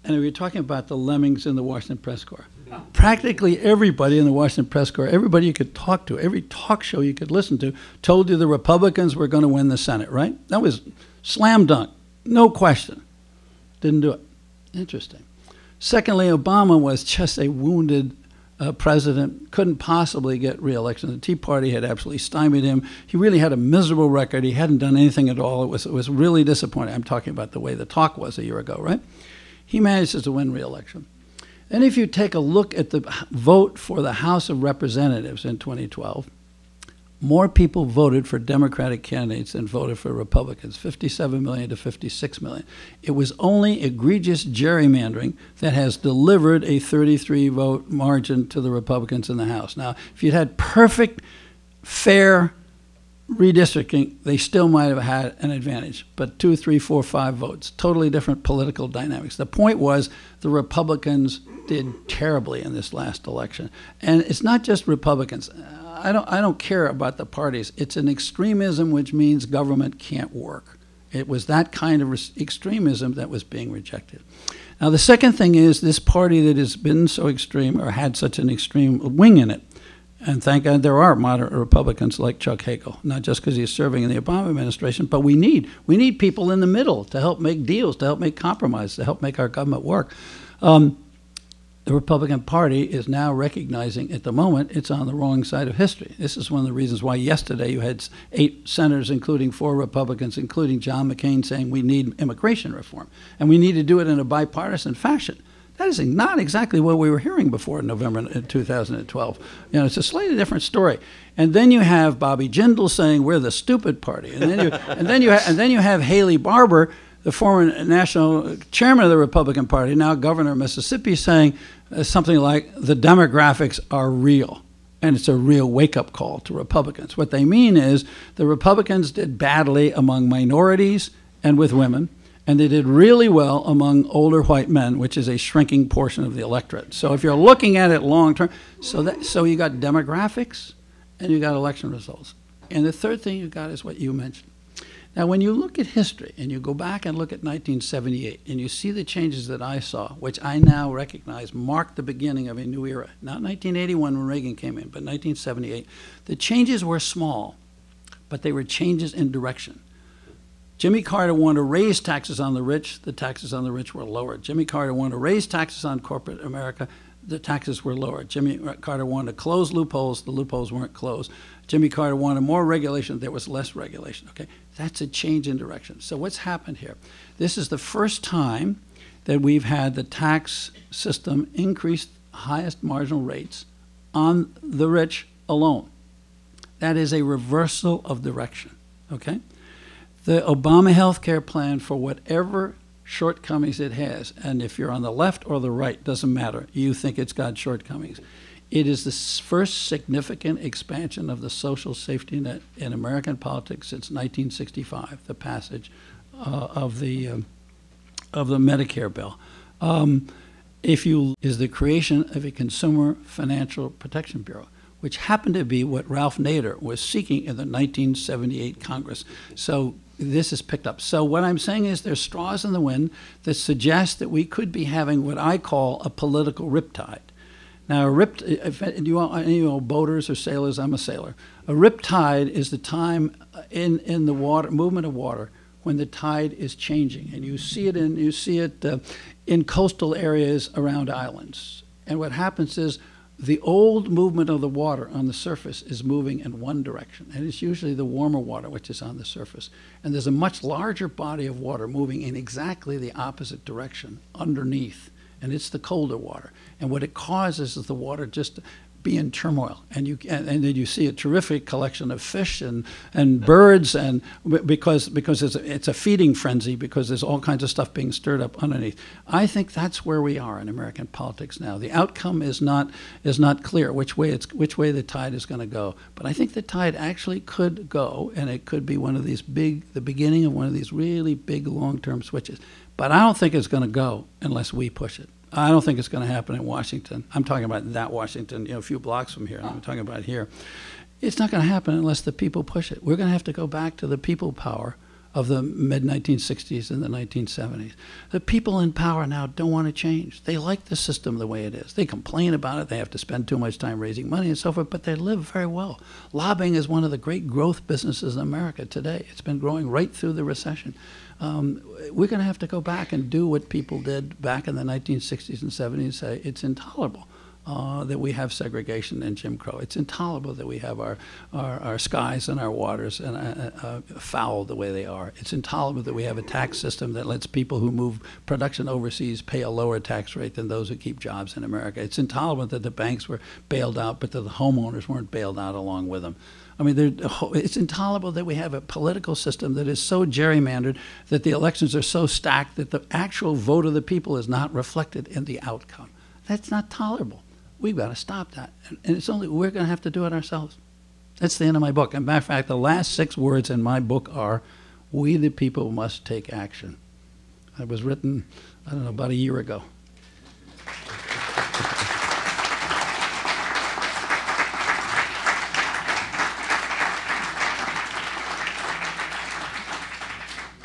C: And we were talking about the lemmings in the Washington Press Corps. Practically everybody in the Washington Press Corps, everybody you could talk to, every talk show you could listen to, told you the Republicans were going to win the Senate, right? That was slam dunk, no question. Didn't do it. Interesting. Secondly, Obama was just a wounded president, couldn't possibly get re-election. The Tea Party had absolutely stymied him. He really had a miserable record. He hadn't done anything at all. It was really disappointing. I'm talking about the way the talk was a year ago, right? He manages to win re-election. And if you take a look at the vote for the House of Representatives in 2012, more people voted for Democratic candidates than voted for Republicans, 57 million to 56 million. It was only egregious gerrymandering that has delivered a 33-vote margin to the Republicans in the House. Now, if you'd had perfect, fair redistricting, they still might have had an advantage, but 2, 3, 4, 5 votes, totally different political dynamics. The point was the Republicans did terribly in this last election. And it's not just Republicans. I don't care about the parties. It's an extremism which means government can't work. It was that kind of extremism that was being rejected. Now, the second thing is this party that has been so extreme or had such an extreme wing in it, and thank God there are moderate Republicans like Chuck Hagel, not just because he's serving in the Obama administration, but we need people in the middle to help make deals, to help make compromises, to help make our government work. The Republican Party is now recognizing at the moment it's on the wrong side of history. This is one of the reasons why yesterday you had 8 senators, including 4 Republicans, including John McCain, saying we need immigration reform, and we need to do it in a bipartisan fashion. That is not exactly what we were hearing before in November 2012. You know, it's a slightly different story. And then you have Bobby Jindal saying we're the stupid party, and then you have Haley Barbour, the former national chairman of the Republican Party, now governor of Mississippi, saying something like the demographics are real. And it's a real wake-up call to Republicans. What they mean is the Republicans did badly among minorities and with women, and they did really well among older white men, which is a shrinking portion of the electorate. So if you're looking at it long-term, so you got demographics and you got election results. And the third thing you got is what you mentioned. Now, when you look at history and you go back and look at 1978 and you see the changes that I saw, which I now recognize marked the beginning of a new era, not 1981 when Reagan came in, but 1978, the changes were small, but they were changes in direction. Jimmy Carter wanted to raise taxes on the rich. The taxes on the rich were lowered. Jimmy Carter wanted to raise taxes on corporate America. The taxes were lowered. Jimmy Carter wanted to close loopholes. The loopholes weren't closed. Jimmy Carter wanted more regulation. There was less regulation. Okay, that's a change in direction. So what's happened here? This is the first time that we've had the tax system increase highest marginal rates on the rich alone. That is a reversal of direction. Okay. The Obama health care plan, for whatever shortcomings it has, and if you're on the left or the right, doesn't matter, you think it's got shortcomings. It is the first significant expansion of the social safety net in American politics since 1965, the passage of the Medicare bill. Is the creation of a Consumer Financial Protection Bureau, which happened to be what Ralph Nader was seeking in the 1978 Congress. So this is picked up. So what I'm saying is there's straws in the wind that suggest that we could be having what I call a political riptide. Now, if you know boaters or sailors, I'm a sailor. A riptide is the time in the water, movement of water, when the tide is changing, and you see it in coastal areas around islands. And what happens is the old movement of the water on the surface is moving in one direction, and it's usually the warmer water which is on the surface. And there's a much larger body of water moving in exactly the opposite direction underneath, and it's the colder water. And what it causes is the water just be in turmoil, and then you see a terrific collection of fish and birds, and because it's a feeding frenzy, because there's all kinds of stuff being stirred up underneath. I think that's where we are in American politics now. The outcome is not clear which way the tide is going to go, but I think the tide actually could go, and it could be one of these the beginning of one of these really big long-term switches. But I don't think it's going to go unless we push it. I don't think it's going to happen in Washington. I'm talking about that Washington, a few blocks from here. I'm talking about here. It's not going to happen unless the people push it. We're going to have to go back to the people power of the mid-1960s and the 1970s. The people in power now don't want to change. They like the system the way it is. They complain about it. They have to spend too much time raising money and so forth, but they live very well. Lobbying is one of the great growth businesses in America today. It's been growing right through the recession. We're going to have to go back and do what people did back in the 1960s and 70s and say it's intolerable that we have segregation and Jim Crow. It's intolerable that we have our skies and our waters foul the way they are. It's intolerable that we have a tax system that lets people who move production overseas pay a lower tax rate than those who keep jobs in America. It's intolerable that the banks were bailed out, but that the homeowners weren't bailed out along with them. I mean, it's intolerable that we have a political system that is so gerrymandered that the elections are so stacked that the actual vote of the people is not reflected in the outcome. That's not tolerable. We've got to stop that. And it's only, we're going to have to do it ourselves. That's the end of my book. As a matter of fact, the last 6 words in my book are, we the people must take action. It was written, I don't know, about a year ago.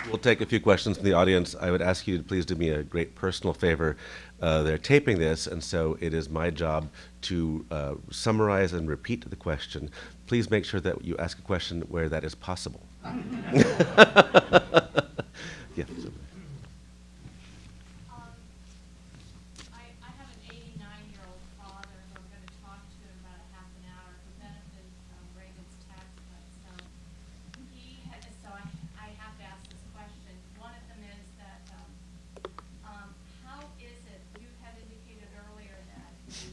B: We'll take a few questions from the audience. I would ask you to please do me a great personal favor. They're taping this, and so it is my job to summarize and repeat the question. Please make sure that you ask a question where that is possible. Yeah.
D: I have an 89-year-old father who I'm going to talk to in about a half an hour who benefited from Reagan's tax cuts. So I have to ask this question. One of them is that how is it, you had indicated earlier that the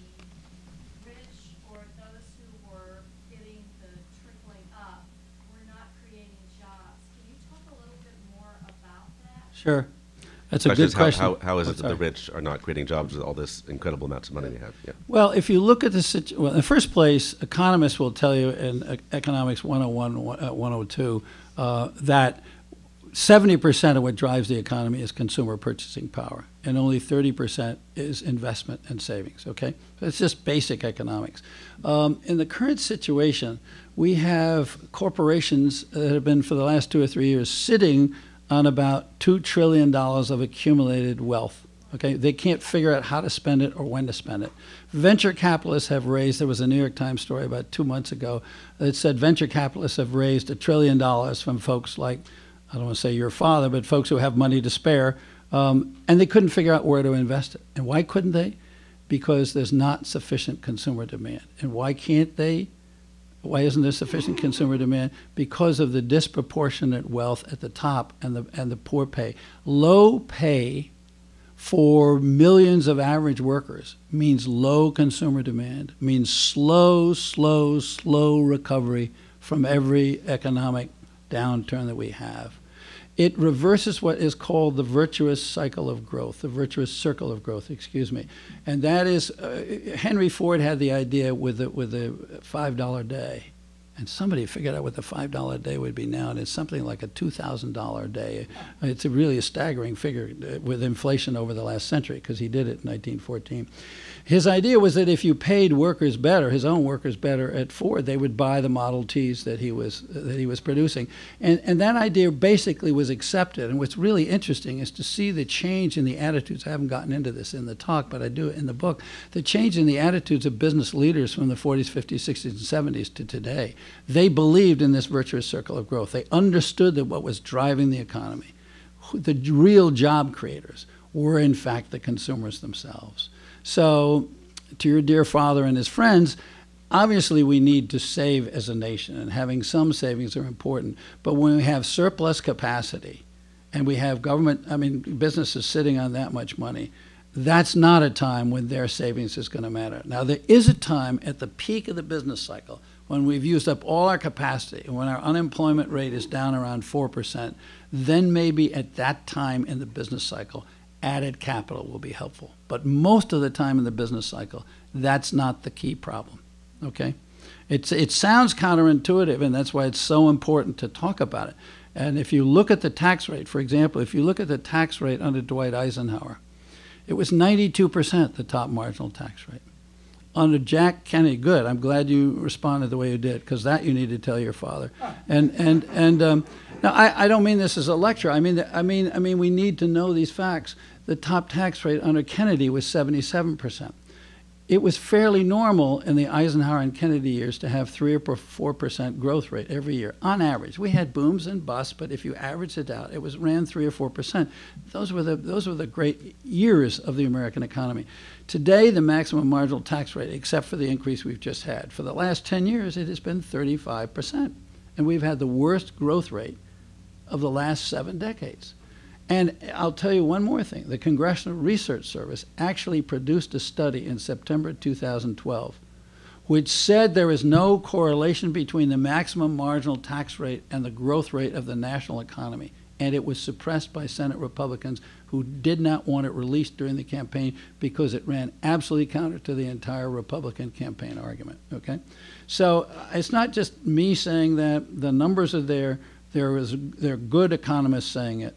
D: rich or those who were getting the trickling up were not creating jobs. Can you talk a little bit more about that?
C: Sure. That's a good question.
B: How is it that the rich are not creating jobs with all this incredible amounts of money they have? Yeah.
C: Well, if you look at the situation, well, in the first place, economists will tell you in Economics 101, 102, that 70% of what drives the economy is consumer purchasing power, and only 30% is investment and savings, okay? So it's just basic economics. In the current situation, we have corporations that have been, for the last 2 or 3 years, sitting on about $2 trillion of accumulated wealth. Okay, they can't figure out how to spend it or when to spend it. Venture capitalists have raised, there was a New York Times story about 2 months ago that said venture capitalists have raised $1 trillion from folks like, I don't want to say your father, but folks who have money to spare, and they couldn't figure out where to invest it. And why couldn't they? Because there's not sufficient consumer demand. And why can't they? Why isn't there sufficient consumer demand? Because of the disproportionate wealth at the top and the poor pay. Low pay for millions of average workers means low consumer demand, means slow recovery from every economic downturn that we have. It reverses what is called the virtuous cycle of growth, the virtuous circle of growth, excuse me. And that is, Henry Ford had the idea with the $5 day. And somebody figured out what the $5 a day would be now, and it's something like a $2,000 a day. It's really a staggering figure with inflation over the last century, because he did it in 1914. His idea was that if you paid workers better, his own workers better at Ford, they would buy the Model Ts that he was producing. And that idea basically was accepted. And what's really interesting is to see the change in the attitudes. I haven't gotten into this in the talk, but I do it in the book. The change in the attitudes of business leaders from the 40s, 50s, 60s, and 70s to today. They believed in this virtuous circle of growth. They understood that what was driving the economy, the real job creators, were in fact the consumers themselves. So to your dear father and his friends, obviously we need to save as a nation, and having some savings are important. But when we have surplus capacity and we have government, businesses sitting on that much money, that's not a time when their savings is going to matter. Now, there is a time at the peak of the business cycle when we've used up all our capacity and when our unemployment rate is down around 4%, then maybe at that time in the business cycle, added capital will be helpful. But most of the time in the business cycle, that's not the key problem, okay? It sounds counterintuitive, and that's why it's so important to talk about it. And if you look at the tax rate, for example, if you look at the tax rate under Dwight Eisenhower, it was 92%, the top marginal tax rate. Under Jack Kennedy, good. I'm glad you responded the way you did, because that you need to tell your father. Now I don't mean this as a lecture. I mean we need to know these facts. The top tax rate under Kennedy was 77%. It was fairly normal in the Eisenhower and Kennedy years to have 3 or 4% growth rate every year, on average. We had booms and busts, but if you averaged it out, ran 3 or 4%. Those were the great years of the American economy. Today, the maximum marginal tax rate, except for the increase we've just had, for the last 10 years, it has been 35%. And we've had the worst growth rate of the last 7 decades. And I'll tell you one more thing. The Congressional Research Service actually produced a study in September 2012 which said there is no correlation between the maximum marginal tax rate and the growth rate of the national economy. And it was suppressed by Senate Republicans who did not want it released during the campaign because it ran absolutely counter to the entire Republican campaign argument, okay? So it's not just me saying that. The numbers are there. There are good economists saying it.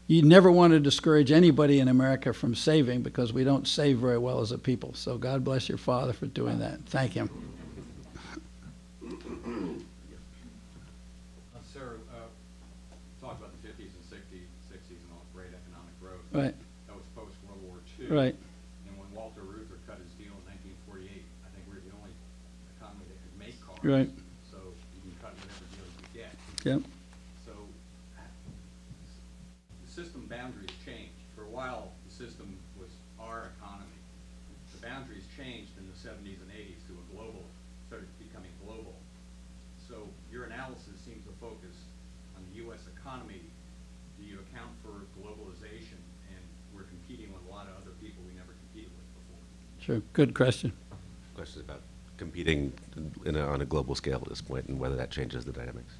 C: You never want to discourage anybody in America from saving because we don't save very well as a people. So God bless your father for doing that. Thank him.
E: Sir, talk about the 50s and 60s and all great economic growth.
C: Right.
E: That was post-World War II.
C: Right.
E: And when Walter Reuther cut his deal in 1948, I think we were the only economy that could make cars.
C: Right.
E: So you can cut whatever deal you get.
C: Yep.
E: So the system boundaries changed. For a while, the system was our economy. The boundaries changed in the 70s and 80s to a global, started becoming global. So your analysis seems to focus on the U.S. economy. Do you account for globalization? And we're competing with a lot of other people we never competed with before.
C: Sure. Good question.
B: Questions about competing on a global scale at this point and whether that changes the dynamics.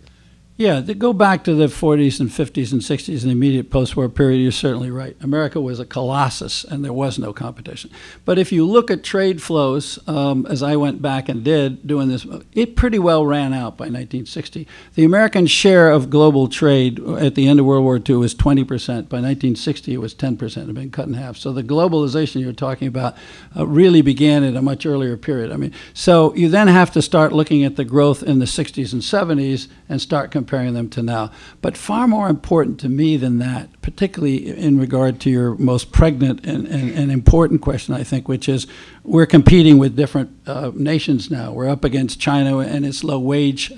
C: Yeah, to go back to the 40s and 50s and 60s and the immediate post-war period, you're certainly right. America was a colossus, and there was no competition. But if you look at trade flows, as I went back and did doing this, it pretty well ran out by 1960. The American share of global trade at the end of World War II was 20%. By 1960, it was 10%. It had been cut in half. So the globalization you're talking about really began at a much earlier period. I mean, so you then have to start looking at the growth in the 60s and 70s and start comparing them to now. But far more important to me than that, particularly in regard to your most pregnant and important question, I think, which is we're competing with different nations now. We're up against China and its low-wage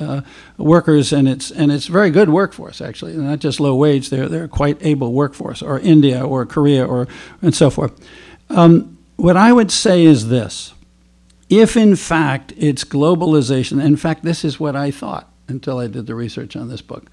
C: workers, and it's very good workforce, actually. They're not just low-wage, they're quite able workforce, or India or Korea and so forth. What I would say is this. If, in fact, it's globalization, in fact, this is what I thought until I did the research on this book.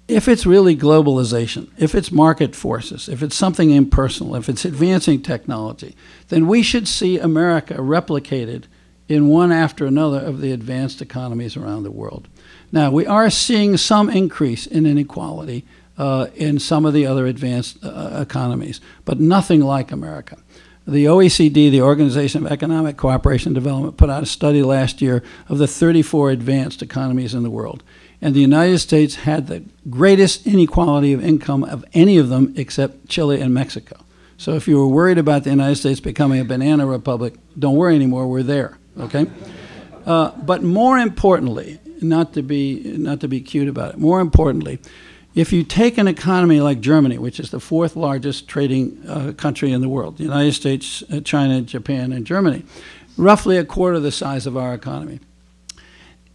C: If it's really globalization, if it's market forces, if it's something impersonal, if it's advancing technology, then we should see America replicated in one after another of the advanced economies around the world. Now, we are seeing some increase in inequality in some of the other advanced economies, but nothing like America. The OECD, the Organization of Economic Cooperation and Development, put out a study last year of the 34 advanced economies in the world. And the United States had the greatest inequality of income of any of them except Chile and Mexico. So if you were worried about the United States becoming a banana republic, don't worry anymore, we're there, okay? But more importantly, not to be cute about it, more importantly, if you take an economy like Germany, which is the 4th largest trading country in the world, the United States, China, Japan, and Germany, roughly a quarter the size of our economy.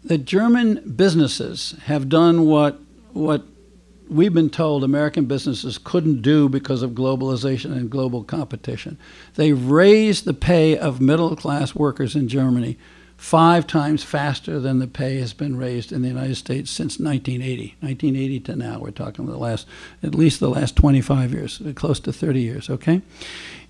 C: The German businesses have done what we've been told American businesses couldn't do because of globalization and global competition. They've raised the pay of middle-class workers in Germany 5 times faster than the pay has been raised in the United States since 1980. 1980 to now, we're talking at least the last 25 years, close to 30 years, okay?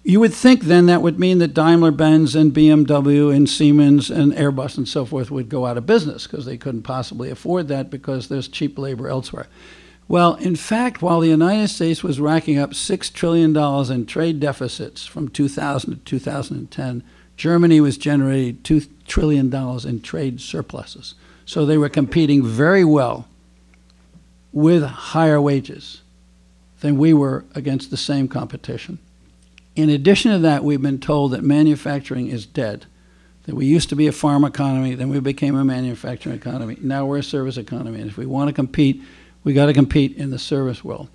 C: You would think then that would mean that Daimler-Benz and BMW and Siemens and Airbus and so forth would go out of business because they couldn't possibly afford that because there's cheap labor elsewhere. Well, in fact, while the United States was racking up $6 trillion in trade deficits from 2000 to 2010, Germany was generating $2 trillion in trade surpluses. So they were competing very well with higher wages than we were against the same competition. In addition to that, we've been told that manufacturing is dead, that we used to be a farm economy, then we became a manufacturing economy. Now we're a service economy, and if we want to compete, we got to compete in the service world.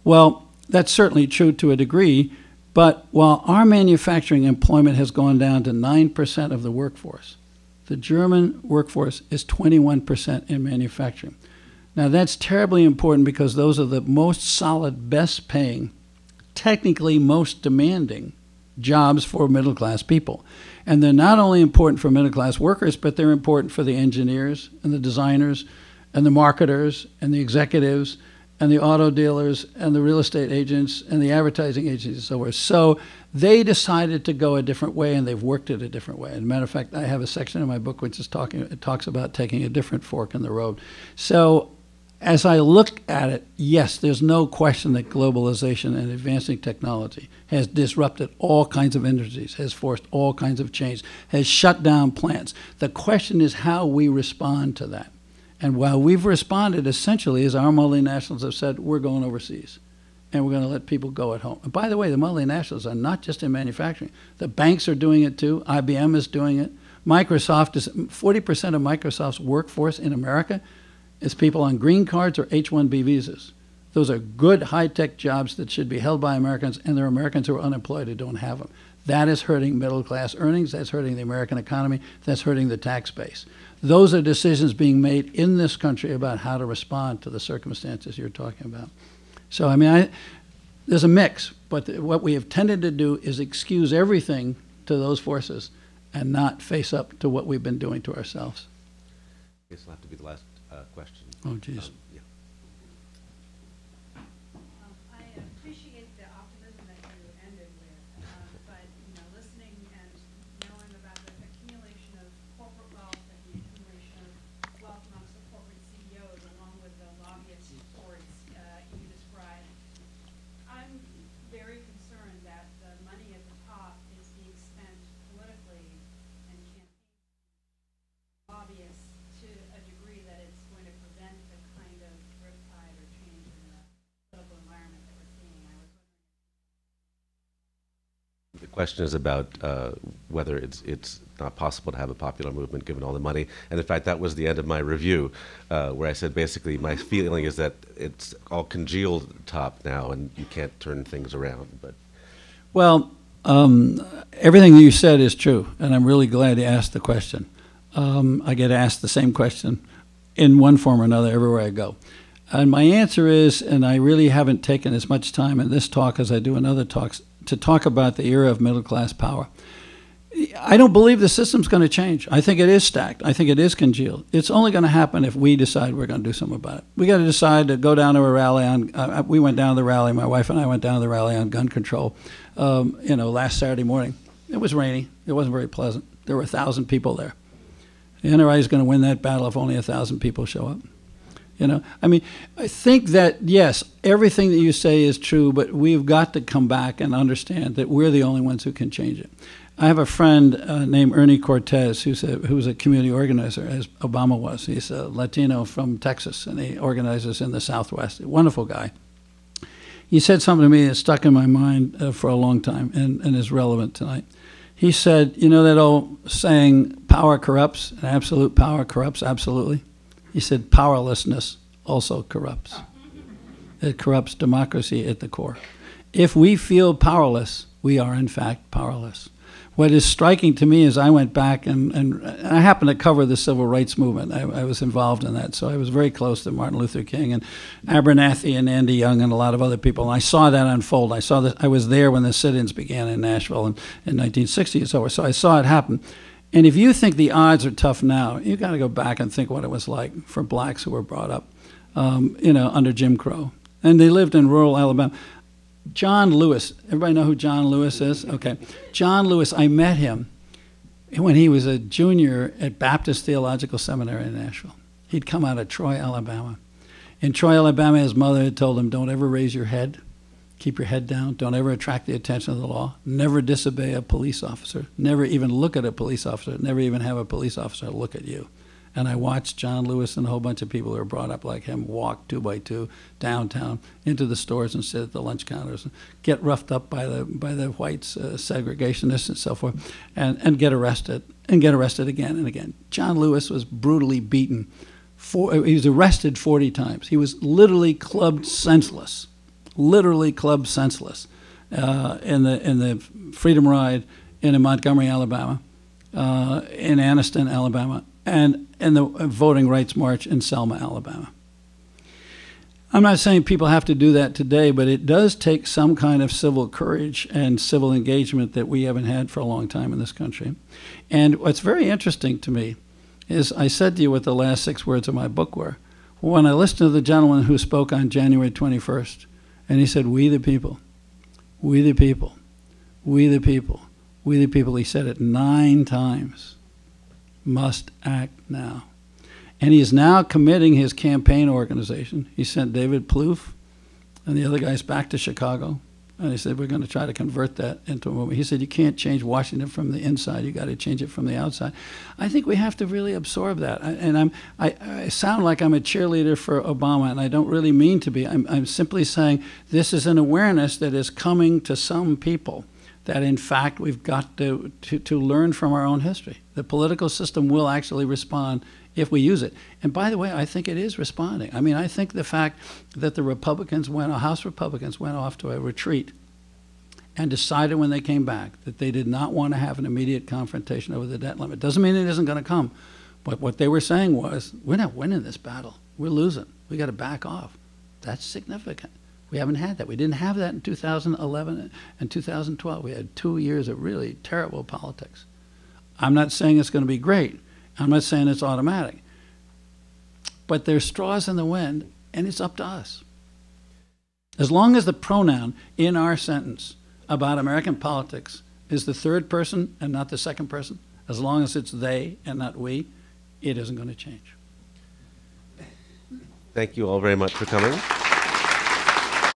C: Well, that's certainly true to a degree, but while our manufacturing employment has gone down to 9% of the workforce, the German workforce is 21% in manufacturing. Now that's terribly important because those are the most solid, best paying, technically most demanding jobs for middle-class people. And they're not only important for middle-class workers, but they're important for the engineers and the designers and the marketers and the executives and the auto dealers and the real estate agents and the advertising agencies and so forth. So they decided to go a different way, and they've worked it a different way. As a matter of fact, I have a section in my book which talks about taking a different fork in the road. So as I look at it, yes, there's no question that globalization and advancing technology has disrupted all kinds of industries, has forced all kinds of change, has shut down plants. The question is how we respond to that. And while we've responded, essentially, as our multinationals have said, we're going overseas, and we're going to let people go at home. And by the way, the multinationals are not just in manufacturing. The banks are doing it too. IBM is doing it. Microsoft is 40% of Microsoft's workforce in America is people on green cards or H-1B visas. Those are good high-tech jobs that should be held by Americans, and there are Americans who are unemployed who don't have them. That is hurting middle-class earnings. That's hurting the American economy. That's hurting the tax base. Those are decisions being made in this country about how to respond to the circumstances you're talking about. So, I mean, there's a mix, but what we have tended to do is excuse everything to those forces and not face up to what we've been doing to ourselves.
B: This will have to be the last question.
C: Oh, geez.
B: Yeah.
D: I appreciate the optimism that you ended with, but listening and knowing about the accumulation of corporate wealth and the accumulation of wealth amongst the corporate CEOs, along with the lobbyist boards you described, I'm very concerned that the money at the top is being spent politically and campaign lobbyists to a degree that it's going to prevent the kind of riptide or change in the political environment that we're seeing. I was wondering.
B: The question is about whether it's not possible to have a popular movement given all the money. And in fact, that was the end of my review, where I said basically my feeling is that it's all congealed at the top now, and you can't turn things around. But
C: Well, everything you said is true, and I'm really glad you asked the question. I get asked the same question in one form or another everywhere I go. And my answer is, and I really haven't taken as much time in this talk as I do in other talks, to talk about the era of middle-class power. I don't believe the system's going to change. I think it is stacked. I think it is congealed. It's only going to happen if we decide we're going to do something about it. We got to decide to go down to a rally on, we went down to the rally, my wife and I went down to the rally on gun control, last Saturday morning. It was rainy. It wasn't very pleasant. There were 1,000 people there. The NRA is going to win that battle if only 1,000 people show up. I think that, yes, everything that you say is true, but we've got to come back and understand that we're the only ones who can change it. I have a friend named Ernie Cortez who's a community organizer, as Obama was. He's a Latino from Texas, and he organizes in the Southwest. A wonderful guy. He said something to me that stuck in my mind for a long time and is relevant tonight. He said, you know that old saying, power corrupts, and absolute power corrupts absolutely? He said, powerlessness also corrupts. It corrupts democracy at the core. If we feel powerless, we are in fact powerless. What is striking to me is I went back and I happened to cover the civil rights movement. I was involved in that, so I was very close to Martin Luther King and Abernathy and Andy Young and a lot of other people. And I saw that unfold. I was there when the sit-ins began in Nashville in 1960 and so I saw it happen. And if you think the odds are tough now, you got to go back and think what it was like for blacks who were brought up, under Jim Crow. And they lived in rural Alabama. John Lewis, everybody know who John Lewis is? Okay. John Lewis, I met him when he was a junior at Baptist Theological Seminary in Nashville. He'd come out of Troy, Alabama. In Troy, Alabama, his mother had told him, don't ever raise your head. Keep your head down. Don't ever attract the attention of the law. Never disobey a police officer. Never even look at a police officer. Never even have a police officer look at you. And I watched John Lewis and a whole bunch of people who were brought up like him walk 2 by 2 downtown into the stores and sit at the lunch counters, and get roughed up by the whites, segregationists and so forth, and get arrested again and again. John Lewis was brutally beaten. He was arrested 40 times. He was literally clubbed senseless. In the Freedom Ride in Montgomery, Alabama, in Anniston, Alabama, and the Voting Rights March in Selma, Alabama. I'm not saying people have to do that today, but it does take some kind of civil courage and civil engagement that we haven't had for a long time in this country. And what's very interesting to me is I said to you what the last 6 words of my book were. When I listened to the gentleman who spoke on January 21st, and he said, we the people, we the people, we the people, we the people. He said it 9 times. Must act now. And he is now committing his campaign organization. He sent David Plouffe and the other guys back to Chicago. And he said, we're going to try to convert that into a movement. He said, you can't change Washington from the inside. You got to change it from the outside. I think we have to really absorb that. I sound like I'm a cheerleader for Obama, and I don't really mean to be. I'm simply saying this is an awareness that is coming to some people, that in fact we've got to learn from our own history. The political system will actually respond if we use it. And by the way, I think it is responding. I mean, I think the fact that the House Republicans went off to a retreat and decided when they came back that they did not want to have an immediate confrontation over the debt limit doesn't mean it isn't going to come. But what they were saying was, we're not winning this battle. We're losing. We got to back off. That's significant. We haven't had that. We didn't have that in 2011 and 2012. We had 2 years of really terrible politics. I'm not saying it's going to be great. I'm not saying it's automatic. But there's straws in the wind, and it's up to us. As long as the pronoun in our sentence about American politics is the third person and not the second person, as long as it's they and not we, it isn't going to change.
B: Thank you all very much for coming.